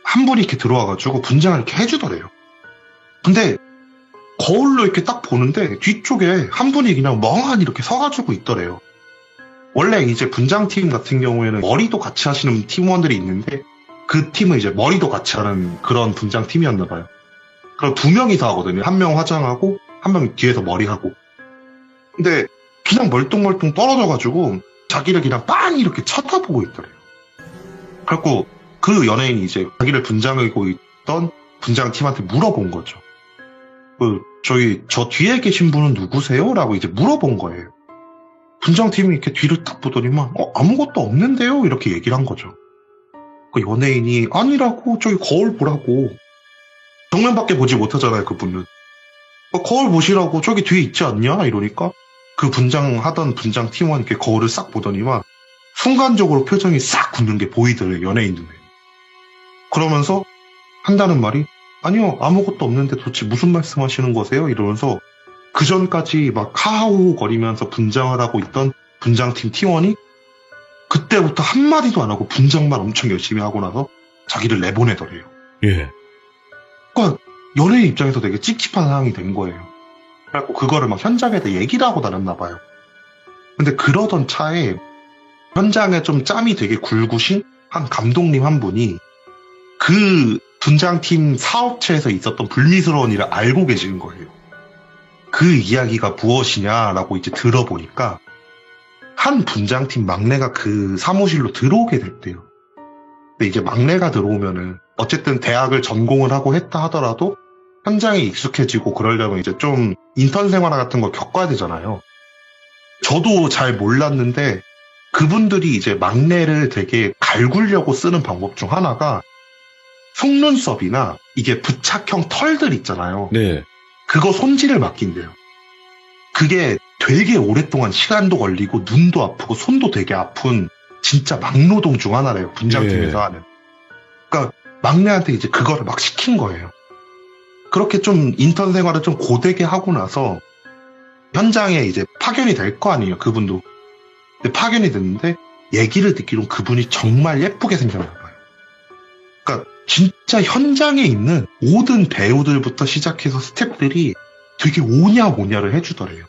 한 분이 이렇게 들어와가지고 분장을 이렇게 해주더래요. 근데 거울로 이렇게 딱 보는데 뒤쪽에 한 분이 그냥 멍하니 이렇게 서가지고 있더래요. 원래 이제 분장팀 같은 경우에는 머리도 같이 하시는 팀원들이 있는데 그 팀은 이제 머리도 같이 하는 그런 분장팀이었나 봐요. 그럼 2명이서 하거든요. 한 명 화장하고 한 명 뒤에서 머리하고. 근데 그냥 멀뚱멀뚱 떨어져가지고 자기를 그냥 빤히 이렇게 쳐다보고 있더래요. 그래갖고 그 연예인이 이제 자기를 분장하고 있던 분장팀한테 물어본 거죠. 저 뒤에 계신 분은 누구세요? 라고 이제 물어본 거예요. 분장팀이 이렇게 뒤를 딱 보더니만 아무것도 없는데요? 이렇게 얘기를 한 거죠. 그 연예인이 아니라고 저기 거울 보라고. 정면밖에 보지 못하잖아요 그분은. 거울 보시라고 저기 뒤에 있지 않냐? 이러니까 그 분장하던 분장팀원이 이렇게 거울을 싹 보더니만 순간적으로 표정이 싹 굳는 게 보이더래요 연예인 눈에. 그러면서 한다는 말이 아니요 아무것도 없는데 도대체 무슨 말씀하시는 거세요? 이러면서 그 전까지 막 하하호 거리면서 분장을 하고 있던 분장팀 팀원이 그때부터 한마디도 안 하고 분장만 엄청 열심히 하고 나서 자기를 내보내더래요. 예. 그러니까 연예인 입장에서 되게 찝찝한 상황이 된 거예요. 그래갖고 그거를 막 현장에다 얘기를 하고 다녔나 봐요. 근데 그러던 차에 현장에 좀 짬이 되게 굵으신 한 감독님 한 분이 그 분장팀 사업체에서 있었던 불미스러운 일을 알고 계시는 거예요. 그 이야기가 무엇이냐라고 이제 들어보니까 한 분장팀 막내가 그 사무실로 들어오게 됐대요. 근데 이제 막내가 들어오면은 어쨌든 대학을 전공을 하고 했다 하더라도 현장에 익숙해지고 그러려면 이제 좀 인턴 생활 같은 걸 겪어야 되잖아요. 저도 잘 몰랐는데 그분들이 이제 막내를 되게 갈구려고 쓰는 방법 중 하나가 속눈썹이나 이게 부착형 털들 있잖아요. 네. 그거 손질을 맡긴대요. 그게 되게 오랫동안 시간도 걸리고 눈도 아프고 손도 되게 아픈 진짜 막노동 중 하나래요. 분장팀에서 하는. 그러니까 막내한테 이제 그거를 막 시킨 거예요. 그렇게 좀 인턴 생활을 좀 고되게 하고 나서 현장에 이제 파견이 될 거 아니에요. 그분도. 근데 파견이 됐는데 얘기를 듣기로는 그분이 정말 예쁘게 생겼나 봐요. 그러니까 진짜 현장에 있는 모든 배우들부터 시작해서 스태프들이 되게 오냐오냐를 해주더래요.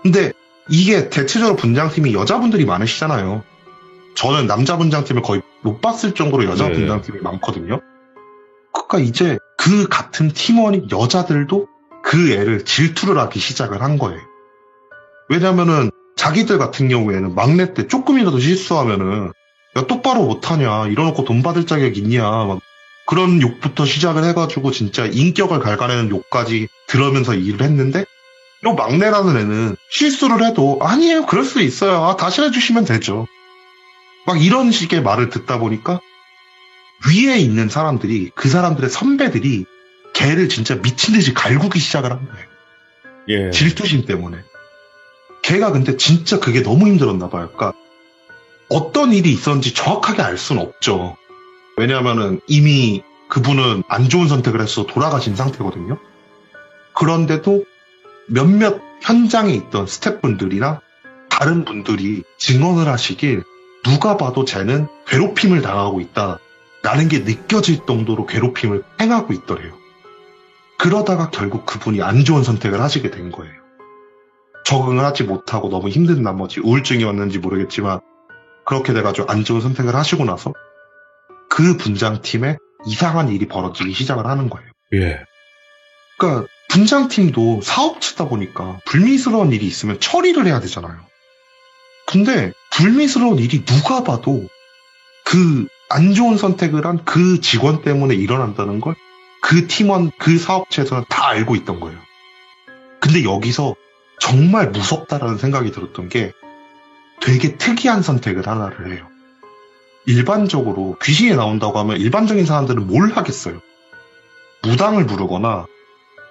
근데 이게 대체적으로 분장팀이 여자분들이 많으시잖아요. 저는 남자 분장팀을 거의 못 봤을 정도로 여자 네. 분장팀이 많거든요. 그러니까 이제 그 같은 팀원인 여자들도 그 애를 질투를 하기 시작을 한 거예요. 왜냐면은 자기들 같은 경우에는 막내 때 조금이라도 실수하면은 야 똑바로 못하냐 이러놓고 돈 받을 자격 있냐 막 그런 욕부터 시작을 해가지고 진짜 인격을 갈가내는 욕까지 들으면서 일을 했는데 요 막내라는 애는 실수를 해도 아니에요 그럴 수 있어요 다시 해주시면 되죠 막 이런 식의 말을 듣다 보니까 위에 있는 사람들이 그 사람들의 선배들이 걔를 진짜 미친듯이 갈구기 시작을 한 거예요. 예. 질투심 때문에. 걔가 근데 진짜 그게 너무 힘들었나 봐요. 그러니까 어떤 일이 있었는지 정확하게 알 수는 없죠. 왜냐하면은 이미 그분은 안 좋은 선택을 해서 돌아가신 상태거든요. 그런데도 몇몇 현장에 있던 스태프분들이나 다른 분들이 증언을 하시길 누가 봐도 쟤는 괴롭힘을 당하고 있다라는 게 느껴질 정도로 괴롭힘을 행하고 있더래요. 그러다가 결국 그분이 안 좋은 선택을 하시게 된 거예요. 적응을 하지 못하고 너무 힘든 나머지 우울증이었는지 모르겠지만 그렇게 돼가지고 안 좋은 선택을 하시고 나서 그 분장팀에 이상한 일이 벌어지기 시작을 하는 거예요. 예. 그러니까 분장팀도 사업체다 보니까 불미스러운 일이 있으면 처리를 해야 되잖아요. 근데 불미스러운 일이 누가 봐도 그 안 좋은 선택을 한 그 직원 때문에 일어난다는 걸 그 팀원, 그 사업체에서는 다 알고 있던 거예요. 근데 여기서 정말 무섭다라는 생각이 들었던 게 되게 특이한 선택을 하나를 해요. 일반적으로 귀신이 나온다고 하면 일반적인 사람들은 뭘 하겠어요? 무당을 부르거나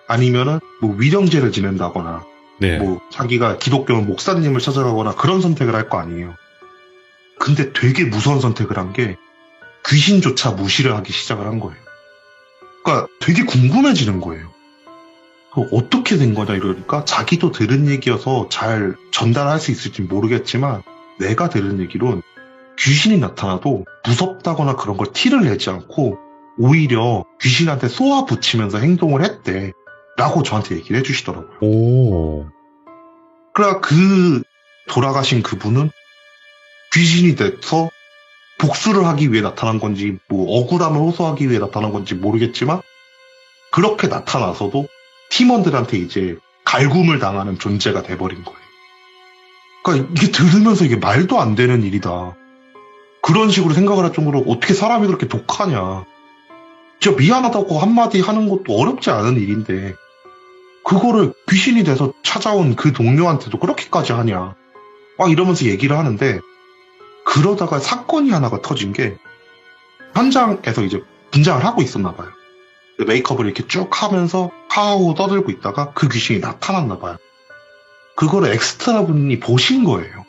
아니면은 뭐 위령제를 지낸다거나 네. 뭐 자기가 기독교 목사님을 찾아가거나 그런 선택을 할 거 아니에요. 근데 되게 무서운 선택을 한 게 귀신조차 무시를 하기 시작을 한 거예요. 그러니까 되게 궁금해지는 거예요. 어떻게 된 거냐 이러니까 자기도 들은 얘기여서 잘 전달할 수 있을지 모르겠지만 내가 들은 얘기론 귀신이 나타나도 무섭다거나 그런 걸 티를 내지 않고 오히려 귀신한테 쏘아붙이면서 행동을 했대 라고 저한테 얘기를 해주시더라고요. 오. 그러니까 그 돌아가신 그분은 귀신이 돼서 복수를 하기 위해 나타난 건지 뭐 억울함을 호소하기 위해 나타난 건지 모르겠지만 그렇게 나타나서도 팀원들한테 이제 갈굼을 당하는 존재가 돼버린 거예요. 그러니까 이게 들으면서 이게 말도 안 되는 일이다. 그런 식으로 생각을 할 정도로 어떻게 사람이 그렇게 독하냐. 진짜 미안하다고 한마디 하는 것도 어렵지 않은 일인데 그거를 귀신이 돼서 찾아온 그 동료한테도 그렇게까지 하냐. 막 이러면서 얘기를 하는데 그러다가 사건이 하나가 터진 게 현장에서 이제 분장을 하고 있었나 봐요. 메이크업을 이렇게 쭉 하면서 하하고 떠들고 있다가 그 귀신이 나타났나 봐요. 그거를 엑스트라 분이 보신 거예요.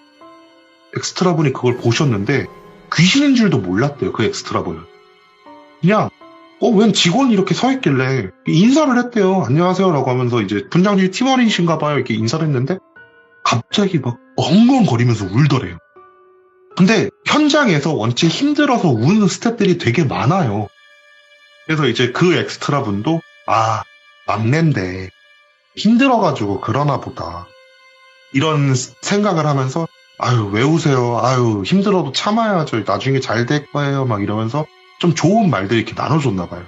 엑스트라 분이 그걸 보셨는데 귀신인 줄도 몰랐대요. 그 엑스트라 분은. 그냥 웬 직원이 이렇게 서 있길래 인사를 했대요. 안녕하세요 라고 하면서 이제 분장실 팀원이신가 봐요. 이렇게 인사를 했는데 갑자기 막 엉엉거리면서 울더래요. 근데 현장에서 원체 힘들어서 우는 스태프들이 되게 많아요. 그래서 이제 그 엑스트라 분도 막내인데 힘들어가지고 그러나 보다 이런 생각을 하면서 아유 왜 우세요? 아유 힘들어도 참아야죠. 나중에 잘 될 거예요. 막 이러면서 좀 좋은 말들 이렇게 나눠줬나 봐요.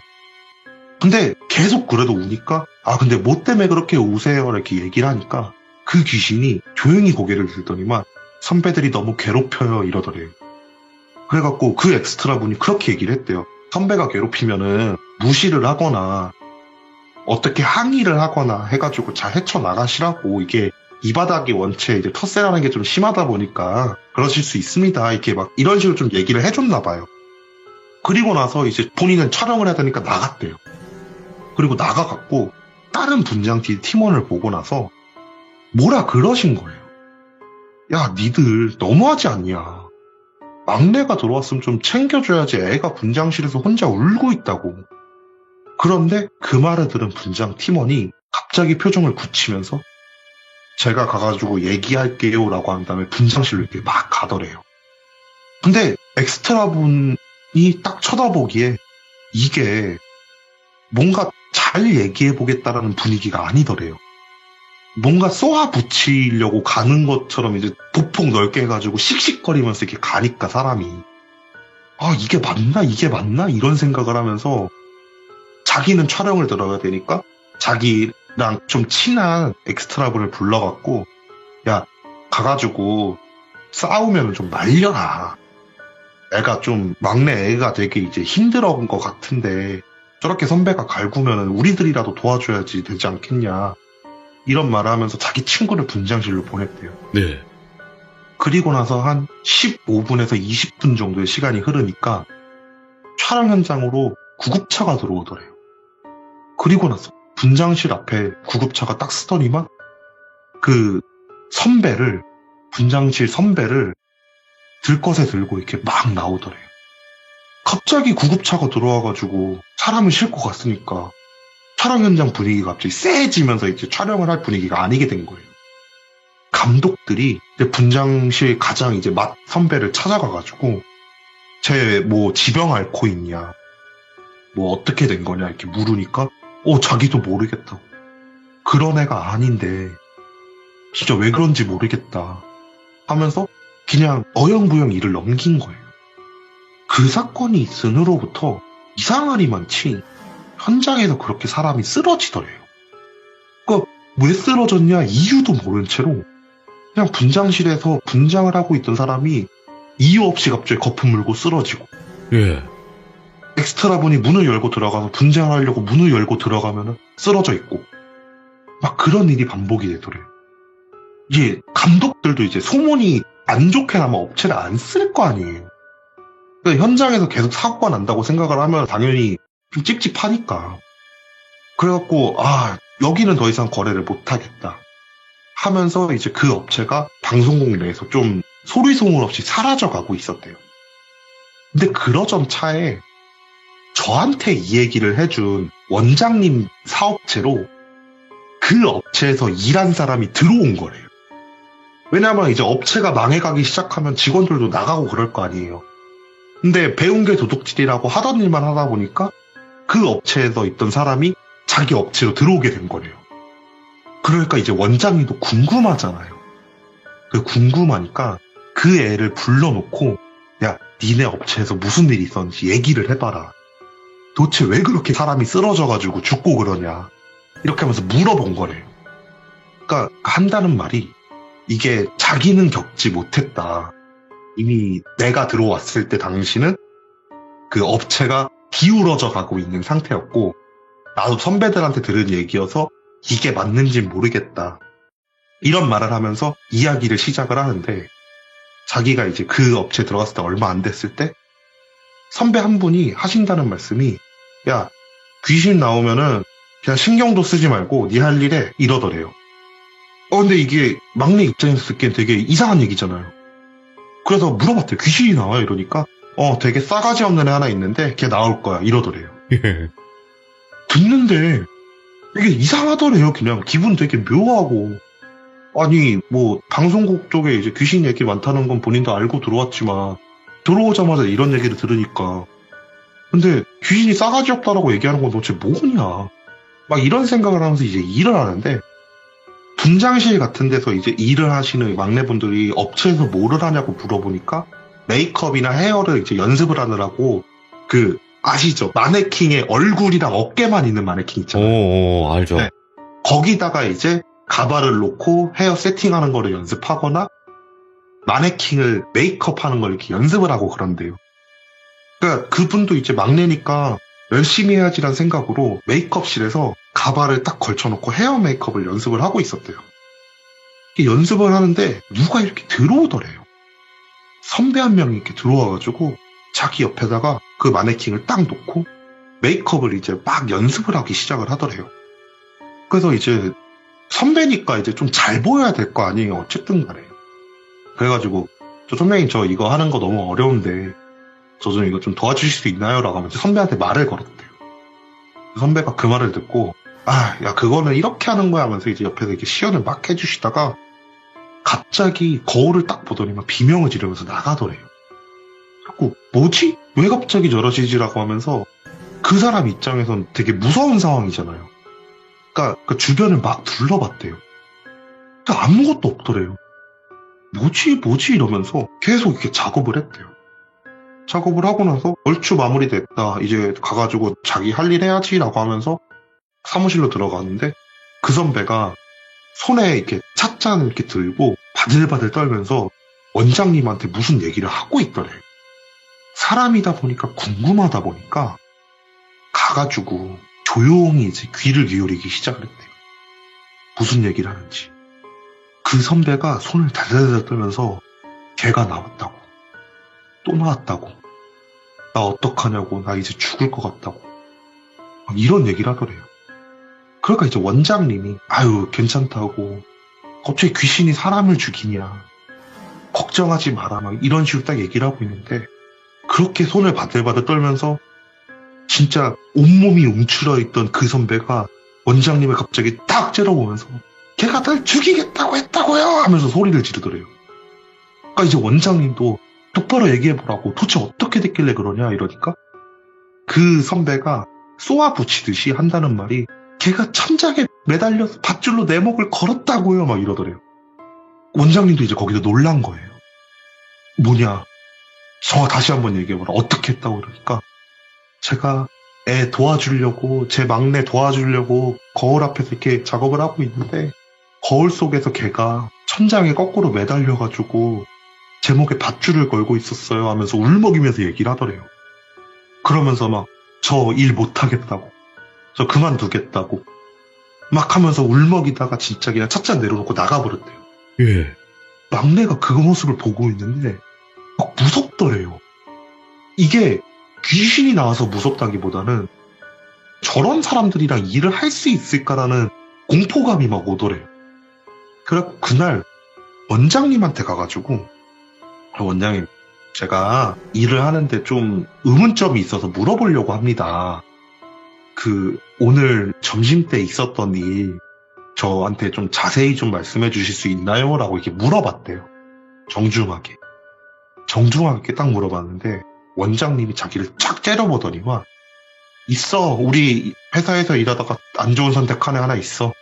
근데 계속 그래도 우니까 근데 뭐 때문에 그렇게 우세요? 이렇게 얘기를 하니까 그 귀신이 조용히 고개를 들더니만 선배들이 너무 괴롭혀요 이러더래요. 그래갖고 그 엑스트라 분이 그렇게 얘기를 했대요. 선배가 괴롭히면은 무시를 하거나 어떻게 항의를 하거나 해가지고 잘 헤쳐나가시라고 이게 이 바닥이 원체 이제 텃세라는 게 좀 심하다 보니까 그러실 수 있습니다. 이렇게 막 이런 식으로 좀 얘기를 해줬나 봐요. 그리고 나서 이제 본인은 촬영을 해야 되니까 나갔대요. 그리고 나가갖고 다른 분장팀 팀원을 보고 나서 뭐라 그러신 거예요. 야 니들 너무하지 않냐. 막내가 들어왔으면 좀 챙겨줘야지 애가 분장실에서 혼자 울고 있다고. 그런데 그 말을 들은 분장 팀원이 갑자기 표정을 굳히면서 제가 가가지고 얘기할게요 라고 한 다음에 분장실로 이렇게 막 가더래요. 근데 엑스트라 분이 딱 쳐다보기에 이게 뭔가 잘 얘기해보겠다라는 분위기가 아니더래요. 뭔가 쏘아붙이려고 가는 것처럼 이제 보폭 넓게 해가지고 씩씩거리면서 이렇게 가니까 사람이 아 이게 맞나 이게 맞나 이런 생각을 하면서 자기는 촬영을 들어가야 되니까 자기랑 좀 친한 엑스트라분을 불러갖고 야 가가지고 싸우면 좀 말려라. 애가 좀 막내 애가 되게 이제 힘들어한 것 같은데 저렇게 선배가 갈구면 우리들이라도 도와줘야지 되지 않겠냐. 이런 말을 하면서 자기 친구를 분장실로 보냈대요. 네. 그리고 나서 한 15분에서 20분 정도의 시간이 흐르니까 촬영 현장으로 구급차가 들어오더래요. 그리고 나서 분장실 앞에 구급차가 딱 서더니만 그 선배를 분장실 선배를 들것에 들고 이렇게 막 나오더래요. 갑자기 구급차가 들어와가지고 사람을 싣고 갔으니까 촬영 현장 분위기가 갑자기 쎄해지면서 이제 촬영을 할 분위기가 아니게 된 거예요. 감독들이 이제 분장실 가장 이제 맛 선배를 찾아가가지고 쟤 뭐 지병 앓고 있냐, 뭐 어떻게 된 거냐 이렇게 물으니까 자기도 모르겠다고. 그런 애가 아닌데 진짜 왜 그런지 모르겠다 하면서 그냥 어영부영 일을 넘긴 거예요. 그 사건이 있은 후로부터 이상하리만치 현장에서 그렇게 사람이 쓰러지더래요. 그러니까 왜 쓰러졌냐 이유도 모른 채로 그냥 분장실에서 분장을 하고 있던 사람이 이유 없이 갑자기 거품 물고 쓰러지고 예. 엑스트라분이 문을 열고 들어가서 분장을 하려고 문을 열고 들어가면 쓰러져 있고 막 그런 일이 반복이 되더래요. 이게 감독들도 이제 소문이 안 좋게 나면 업체를 안 쓸 거 아니에요. 그러니까 현장에서 계속 사고가 난다고 생각을 하면 당연히 좀 찝찝하니까. 그래갖고 여기는 더 이상 거래를 못하겠다 하면서 이제 그 업체가 방송국 내에서 좀 소리소문 없이 사라져가고 있었대요. 근데 그러던 차에 저한테 이 얘기를 해준 원장님 사업체로 그 업체에서 일한 사람이 들어온 거래요. 왜냐면 이제 업체가 망해가기 시작하면 직원들도 나가고 그럴 거 아니에요. 근데 배운 게 도둑질이라고 하던 일만 하다 보니까 그 업체에서 있던 사람이 자기 업체로 들어오게 된 거래요. 그러니까 이제 원장님도 궁금하잖아요. 그 궁금하니까 그 애를 불러놓고 야 니네 업체에서 무슨 일이 있었는지 얘기를 해봐라. 도대체 왜 그렇게 사람이 쓰러져가지고 죽고 그러냐 이렇게 하면서 물어본 거래요. 그러니까 한다는 말이 이게 자기는 겪지 못했다. 이미 내가 들어왔을 때 당시는 그 업체가 기울어져 가고 있는 상태였고 나도 선배들한테 들은 얘기여서 이게 맞는지 모르겠다. 이런 말을 하면서 이야기를 시작을 하는데 자기가 이제 그 업체에 들어갔을 때 얼마 안 됐을 때 선배 한 분이 하신다는 말씀이 야 귀신 나오면은 그냥 신경도 쓰지 말고 네 할 일에 이러더래요. 근데 이게 막내 입장에서 듣기엔 되게 이상한 얘기잖아요. 그래서 물어봤대요. 귀신이 나와요? 이러니까 되게 싸가지 없는 애 하나 있는데 걔 나올 거야 이러더래요. 예. 듣는데 이게 이상하더래요. 그냥 기분 되게 묘하고 아니 뭐 방송국 쪽에 이제 귀신 얘기 많다는 건 본인도 알고 들어왔지만 들어오자마자 이런 얘기를 들으니까 근데 귀신이 싸가지 없다라고 얘기하는 건 도대체 뭐냐 막 이런 생각을 하면서 이제 일을 하는데 분장실 같은 데서 이제 일을 하시는 막내분들이 업체에서 뭐를 하냐고 물어보니까 메이크업이나 헤어를 이제 연습을 하느라고 그 아시죠? 마네킹의 얼굴이랑 어깨만 있는 마네킹 있잖아요. 오, 알죠. 네. 거기다가 이제 가발을 놓고 헤어 세팅하는 거를 연습하거나 마네킹을 메이크업하는 걸 이렇게 연습을 하고 그런대요. 그러니까 그분도 이제 막내니까 열심히 해야지란 생각으로 메이크업실에서 가발을 딱 걸쳐놓고 헤어 메이크업을 연습을 하고 있었대요. 연습을 하는데 누가 이렇게 들어오더래요. 선배 한 명이 이렇게 들어와가지고 자기 옆에다가 그 마네킹을 딱 놓고 메이크업을 이제 막 연습을 하기 시작을 하더래요. 그래서 이제 선배니까 이제 좀 잘 보여야 될 거 아니에요. 어쨌든 간에. 그래가지고 저 선배님 저 이거 하는 거 너무 어려운데 저 좀 이거 좀 도와주실 수 있나요? 라고 하면서 선배한테 말을 걸었대요. 선배가 그 말을 듣고 야 그거는 이렇게 하는 거야 하면서 이제 옆에서 이렇게 시연을 막 해주시다가 갑자기 거울을 딱 보더니만 비명을 지르면서 나가더래요. 자꾸 뭐지? 왜 갑자기 저러시지라고 하면서 그 사람 입장에선 되게 무서운 상황이잖아요. 그러니까 그 주변을 막 둘러봤대요. 근데 아무것도 없더래요. 뭐지 이러면서 계속 이렇게 작업을 했대요. 작업을 하고 나서 얼추 마무리됐다. 이제 가가지고 자기 할 일 해야지라고 하면서 사무실로 들어가는데 그 선배가 손에 이렇게 찻잔을 이렇게 들고 바들바들 떨면서 원장님한테 무슨 얘기를 하고 있더래. 사람이다 보니까 궁금하다 보니까 가가지고 조용히 이제 귀를 기울이기 시작을 했대요. 무슨 얘기를 하는지. 그 선배가 손을 달달달 떨면서 걔가 나왔다고. 또 나왔다고. 나 어떡하냐고. 나 이제 죽을 것 같다고. 막 이런 얘기를 하더래요. 그러니까 이제 원장님이 아유 괜찮다고. 갑자기 귀신이 사람을 죽이냐. 걱정하지 마라. 막 이런 식으로 딱 얘기를 하고 있는데 그렇게 손을 바들바들 떨면서 진짜 온몸이 움츠러있던 그 선배가 원장님을 갑자기 딱 째려보면서 걔가 날 죽이겠다고 했다고요 하면서 소리를 지르더래요. 그러니까 이제 원장님도 똑바로 얘기해보라고 도대체 어떻게 됐길래 그러냐 이러니까 그 선배가 쏘아붙이듯이 한다는 말이 걔가 천장에 매달려서 밧줄로 내 목을 걸었다고요 막 이러더래요. 원장님도 이제 거기서 놀란 거예요. 뭐냐 저 다시 한번 얘기해보라 어떻게 했다고 그러니까 제가 애 도와주려고 제 막내 도와주려고 거울 앞에서 이렇게 작업을 하고 있는데 거울 속에서 걔가 천장에 거꾸로 매달려가지고 제 목에 밧줄을 걸고 있었어요 하면서 울먹이면서 얘기를 하더래요. 그러면서 막 저 일 못하겠다고 저 그만두겠다고 막 하면서 울먹이다가 진짜 그냥 찻잔 내려놓고 나가버렸대요. 예. 막내가 그 모습을 보고 있는데 막 무섭더래요. 이게 귀신이 나와서 무섭다기보다는 저런 사람들이랑 일을 할 수 있을까라는 공포감이 막 오더래요. 그래갖고 그날 원장님한테 가가지고 원장님 제가 일을 하는데 좀 의문점이 있어서 물어보려고 합니다. 오늘 점심때 있었던 일 저한테 좀 자세히 좀 말씀해 주실 수 있나요? 라고 이렇게 물어봤대요. 정중하게 딱 물어봤는데 원장님이 자기를 쫙 째려보더니만 있어 우리 회사에서 일하다가 안 좋은 선택한 애 하나 있어.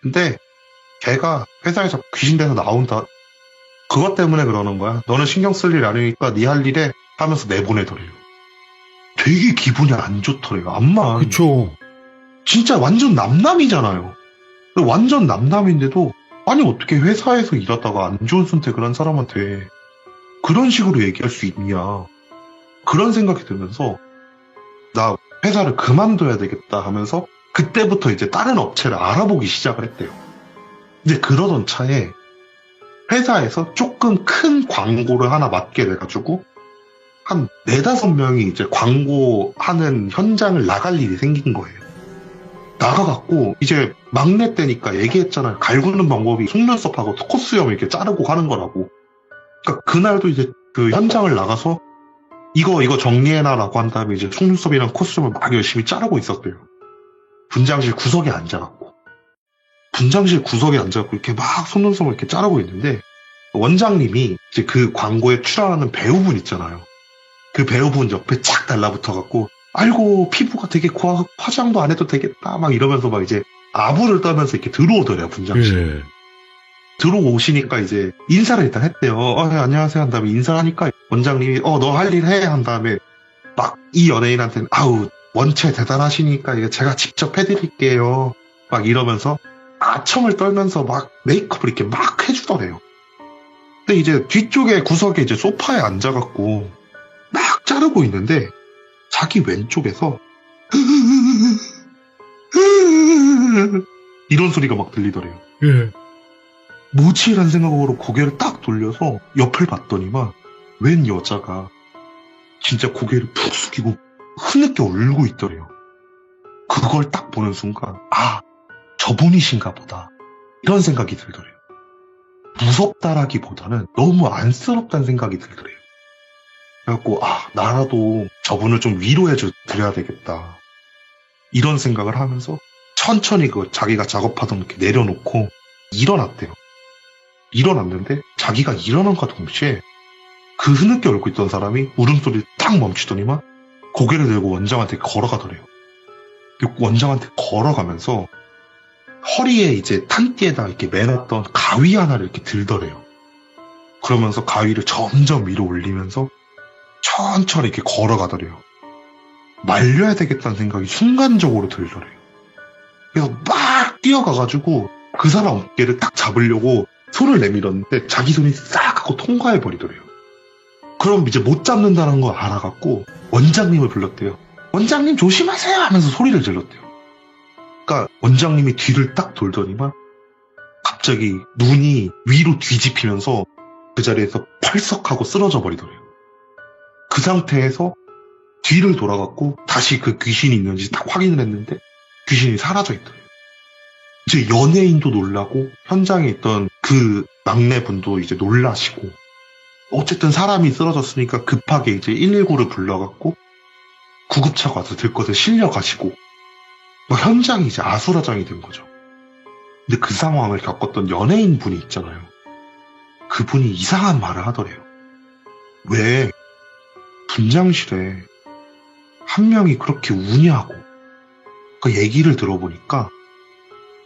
근데 걔가 회사에서 귀신 돼서 나온다. 그것 때문에 그러는 거야. 너는 신경 쓸 일 아니니까 네 할 일에 하면서 내보내더래요. 되게 기분이 안 좋더래요. 암만 그쵸. 진짜 완전 남남이잖아요. 완전 남남인데도 아니 어떻게 회사에서 일하다가 안 좋은 선택을 한 사람한테 그런 식으로 얘기할 수 있냐. 그런 생각이 들면서 나 회사를 그만둬야 되겠다 하면서 그때부터 이제 다른 업체를 알아보기 시작을 했대요. 근데 그러던 차에 회사에서 조금 큰 광고를 하나 맡게 돼가지고 한 4-5명이 이제 광고하는 현장을 나갈 일이 생긴 거예요. 나가갖고 이제 막내 때니까 얘기했잖아요. 갈구는 방법이 속눈썹하고 코수염 이렇게 자르고 가는 거라고. 그러니까 그날도 이제 그 현장을 나가서 이거 정리해놔라고 한 다음에 이제 속눈썹이랑 코수염을 막 열심히 자르고 있었대요. 분장실 구석에 앉아갖고 이렇게 막 속눈썹을 이렇게 자르고 있는데 원장님이 이제 그 광고에 출연하는 배우분 있잖아요. 그 배우분 옆에 착 달라붙어갖고 아이고 피부가 되게 고와 화장도 안 해도 되겠다 막 이러면서 막 이제 아부를 떨면서 이렇게 들어오더래요 분장실. 예. 들어오시니까 이제 인사를 일단 했대요. 네, 안녕하세요 한 다음에 인사를 하니까 원장님이 너 할 일 해 한 다음에 막 이 연예인한테는 아우 원체 대단하시니까 이거 제가 직접 해드릴게요 막 이러면서 아첨을 떨면서 막 메이크업을 이렇게 막 해주더래요. 근데 이제 뒤쪽에 구석에 이제 소파에 앉아갖고 막 자르고 있는데 자기 왼쪽에서 이런 소리가 막 들리더래요. 예. 뭐지? 라는 생각으로 고개를 딱 돌려서 옆을 봤더니만 웬 여자가 진짜 고개를 푹 숙이고 흐느껴 울고 있더래요. 그걸 딱 보는 순간 아 저분이신가 보다 이런 생각이 들더래요. 무섭다라기보다는 너무 안쓰럽다는 생각이 들더래요. 그래갖고 나라도 저분을 좀 위로해 드려야 되겠다 이런 생각을 하면서 천천히 자기가 작업하던 이렇게 내려놓고 일어났대요. 일어났는데 자기가 일어난과 동시에 그 흐느껴 울고 있던 사람이 울음소리를 딱 멈추더니만 고개를 들고 원장한테 걸어가더래요. 원장한테 걸어가면서 허리에 이제 탄띠에다 이렇게 매놨던 가위 하나를 이렇게 들더래요. 그러면서 가위를 점점 위로 올리면서 천천히 이렇게 걸어가더래요. 말려야 되겠다는 생각이 순간적으로 들더래요. 그래서 막 뛰어가가지고 그 사람 어깨를 딱 잡으려고 손을 내밀었는데 자기 손이 싹 하고 통과해버리더래요. 그럼 이제 못 잡는다는 거 알아갖고 원장님을 불렀대요. 원장님 조심하세요 하면서 소리를 질렀대요. 그러니까 원장님이 뒤를 딱 돌더니만 갑자기 눈이 위로 뒤집히면서 그 자리에서 펄썩하고 쓰러져 버리더래요. 그 상태에서 뒤를 돌아갔고 다시 그 귀신이 있는지 딱 확인을 했는데 귀신이 사라져 있더래요. 이제 연예인도 놀라고 현장에 있던 그 막내분도 이제 놀라시고 어쨌든 사람이 쓰러졌으니까 급하게 이제 119를 불러갖고 구급차가 와서 들것을 실려가시고 막 현장이 이제 아수라장이 된 거죠. 근데 그 상황을 겪었던 연예인 분이 있잖아요. 그분이 이상한 말을 하더래요. 왜 분장실에 한 명이 그렇게 우냐고. 그 얘기를 들어보니까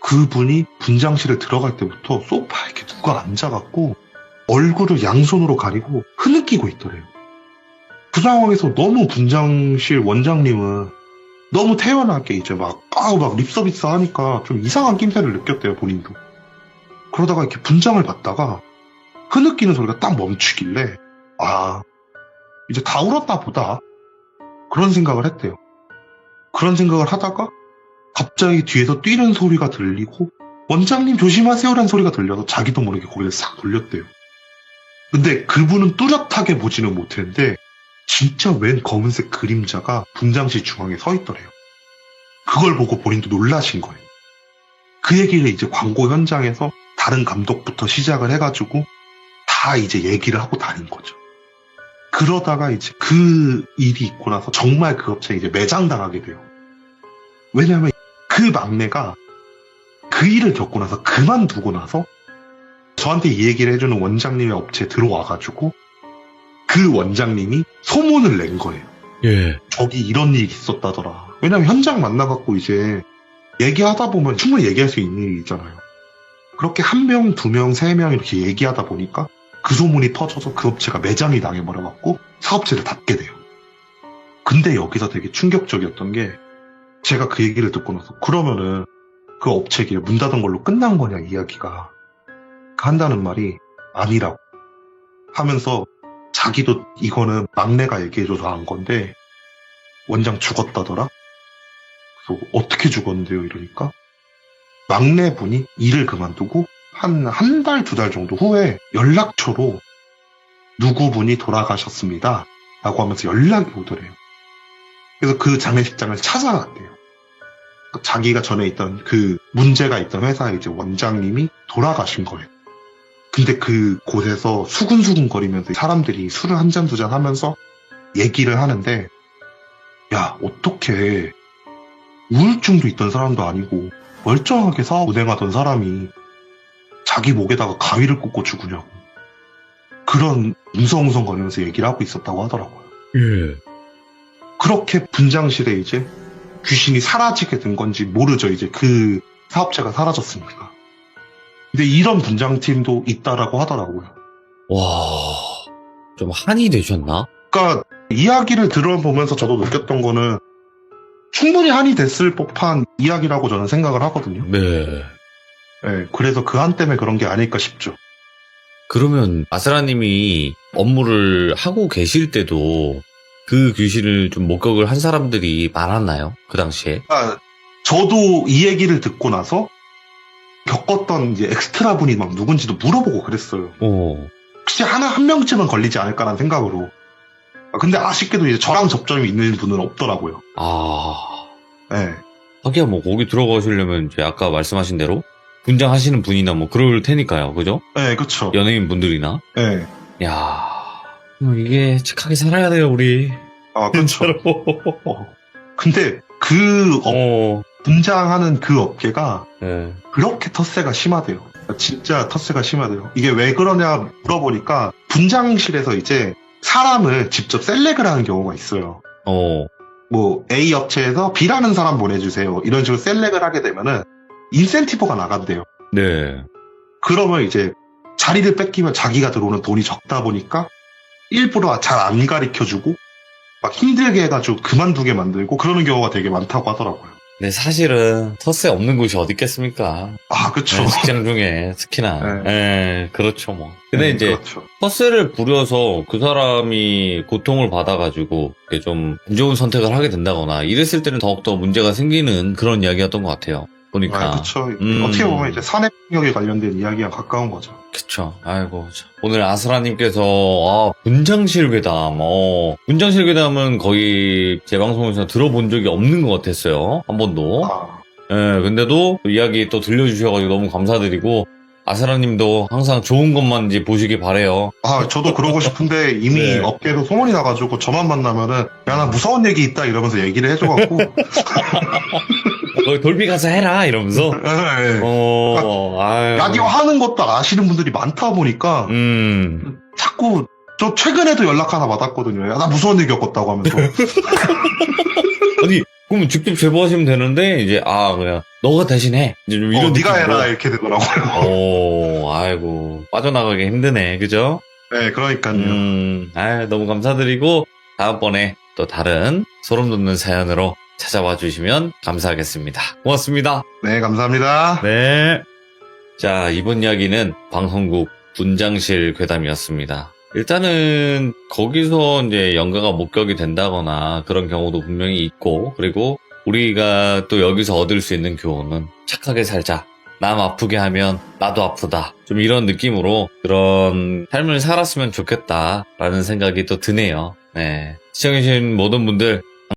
그분이 분장실에 들어갈 때부터 소파에 이렇게 누가 앉아갖고 얼굴을 양손으로 가리고 흐느끼고 있더래요. 그 상황에서 너무 분장실 원장님은 너무 태연하게 이제 막 립서비스 하니까 좀 이상한 낌새를 느꼈대요, 본인도. 그러다가 이렇게 분장을 받다가 흐느끼는 소리가 딱 멈추길래, 이제 다 울었나 보다. 그런 생각을 했대요. 그런 생각을 하다가 갑자기 뒤에서 뛰는 소리가 들리고 원장님 조심하세요라는 소리가 들려서 자기도 모르게 고개를 싹 돌렸대요. 근데 그분은 뚜렷하게 보지는 못했는데 진짜 웬 검은색 그림자가 분장실 중앙에 서 있더래요. 그걸 보고 본인도 놀라신 거예요. 그 얘기를 이제 광고 현장에서 다른 감독부터 시작을 해가지고 다 이제 얘기를 하고 다닌 거죠. 그러다가 이제 그 일이 있고 나서 정말 그 업체에 이제 매장당하게 돼요. 왜냐면 그 막내가 그 일을 겪고 나서 그만두고 나서 저한테 이 얘기를 해주는 원장님의 업체에 들어와가지고 그 원장님이 소문을 낸 거예요. 예. 저기 이런 일이 있었다더라. 왜냐면 현장 만나갖고 이제 얘기하다 보면 충분히 얘기할 수 있는 일이잖아요. 그렇게 1명, 2명, 3명 이렇게 얘기하다 보니까 그 소문이 퍼져서 그 업체가 매장이 당해버려갖고 사업체를 닫게 돼요. 근데 여기서 되게 충격적이었던 게 제가 그 얘기를 듣고 나서 그러면은 그 업체 길 문 닫은 걸로 끝난 거냐 이야기가 한다는 말이 아니라고 하면서 자기도 이거는 막내가 얘기해줘서 안 건데 원장 죽었다더라? 그래서 어떻게 죽었는데요? 이러니까 막내분이 일을 그만두고 한 달, 2달 정도 후에 연락처로 누구분이 돌아가셨습니다 라고 하면서 연락이 오더래요. 그래서 그 장례식장을 찾아갔대요. 자기가 전에 있던 그 문제가 있던 회사의 이제 원장님이 돌아가신 거예요. 근데 그 곳에서 수근수근거리면서 사람들이 술을 한 잔, 2잔 하면서 얘기를 하는데 야, 어떻게 우울증도 있던 사람도 아니고 멀쩡하게 사업 운행하던 사람이 자기 목에다가 가위를 꽂고 죽으냐고. 그런 웅성웅성거리면서 얘기를 하고 있었다고 하더라고요. 예. 그렇게 분장실에 이제 귀신이 사라지게 된 건지 모르죠. 이제 그 사업체가 사라졌으니까. 근데 이런 분장팀도 있다라고 하더라고요. 와, 좀 한이 되셨나? 그러니까 이야기를 들어보면서 저도 느꼈던 거는 충분히 한이 됐을 법한 이야기라고 저는 생각을 하거든요. 네. 네, 그래서 그 한 때문에 그런 게 아닐까 싶죠. 그러면 아스라님이 업무를 하고 계실 때도 그 귀신을 좀 목격을 한 사람들이 많았나요? 그 당시에? 그러니까 저도 이 얘기를 듣고 나서 겪었던 이제 엑스트라 분이 막 누군지도 물어보고 그랬어요. 혹시 한 명쯤은 걸리지 않을까라는 생각으로. 근데 아쉽게도 이제 저랑 접점이 있는 분은 없더라고요. 네. 하기야 뭐 거기 들어가시려면 이제 아까 말씀하신 대로 분장하시는 분이나 뭐 그럴 테니까요. 그죠? 네, 그쵸. 연예인 분들이나. 네. 야, 이게 착하게 살아야 돼요, 우리. 그쵸. 근데 그 분장하는 그 업계가 네. 그렇게 텃세가 심하대요. 진짜 텃세가 심하대요. 이게 왜 그러냐 물어보니까 분장실에서 이제 사람을 직접 셀렉을 하는 경우가 있어요. 뭐 A 업체에서 B라는 사람 보내주세요. 이런 식으로 셀렉을 하게 되면은 인센티브가 나간대요. 네. 그러면 이제 자리를 뺏기면 자기가 들어오는 돈이 적다 보니까 일부러 잘 안 가르쳐주고 막 힘들게 해가지고 그만두게 만들고 그러는 경우가 되게 많다고 하더라고요. 근데 사실은 터스에 없는 곳이 어디 있겠습니까? 아, 그쵸. 네, 직장 중에 특히나. 네, 그렇죠 뭐. 근데 이제 그렇죠. 터스를 부려서 그 사람이 고통을 받아가지고 이렇게 좀 안 좋은 선택을 하게 된다거나 이랬을 때는 더욱더 문제가 생기는 그런 이야기였던 것 같아요. 보니까. 아, 그쵸. 어떻게 보면 이제 산업력에 관련된 이야기와 가까운 거죠. 그쵸. 아이고. 참. 오늘 아스라님께서, 분장실 괴담, 분장실 괴담은 거의 제 방송에서 들어본 적이 없는 것 같았어요. 한 번도. 아, 예, 근데도 이야기 또 들려주셔가지고 너무 감사드리고, 아스라님도 항상 좋은 것만 이제 보시기 바래요. 저도 그러고 싶은데 이미 네. 업계에서 소문이 나가지고 저만 만나면은 야, 나 무서운 얘기 있다 이러면서 얘기를 해줘갖고 거기 돌비 가서 해라 이러면서. 네. 아유. 라디오 하는 것도 아시는 분들이 많다 보니까 자꾸 저 최근에도 연락 하나 받았거든요. 야, 나 무서운 얘기 겪었다고 하면서. 아니, 그럼 직접 제보하시면 되는데, 이제, 그냥, 너가 대신해. 이제 좀 이런 네가 느낌으로. 해라 이렇게 되더라고요. 아이고, 빠져나가기 힘드네, 그죠? 네, 그러니까요. 너무 감사드리고, 다음번에 또 다른 소름 돋는 사연으로 찾아와 주시면 감사하겠습니다. 고맙습니다. 네, 감사합니다. 네. 자, 이번 이야기는 방송국 분장실 괴담이었습니다. 일단은 거기서 이제 연가가 목격이 된다거나 그런 경우도 분명히 있고, 그리고 우리가 또 여기서 얻을 수 있는 교훈은 착하게 살자. 남 아프게 하면 나도 아프다. 좀 이런 느낌으로 그런 삶을 살았으면 좋겠다라는 생각이 또 드네요. 네. 시청해주신 모든 분들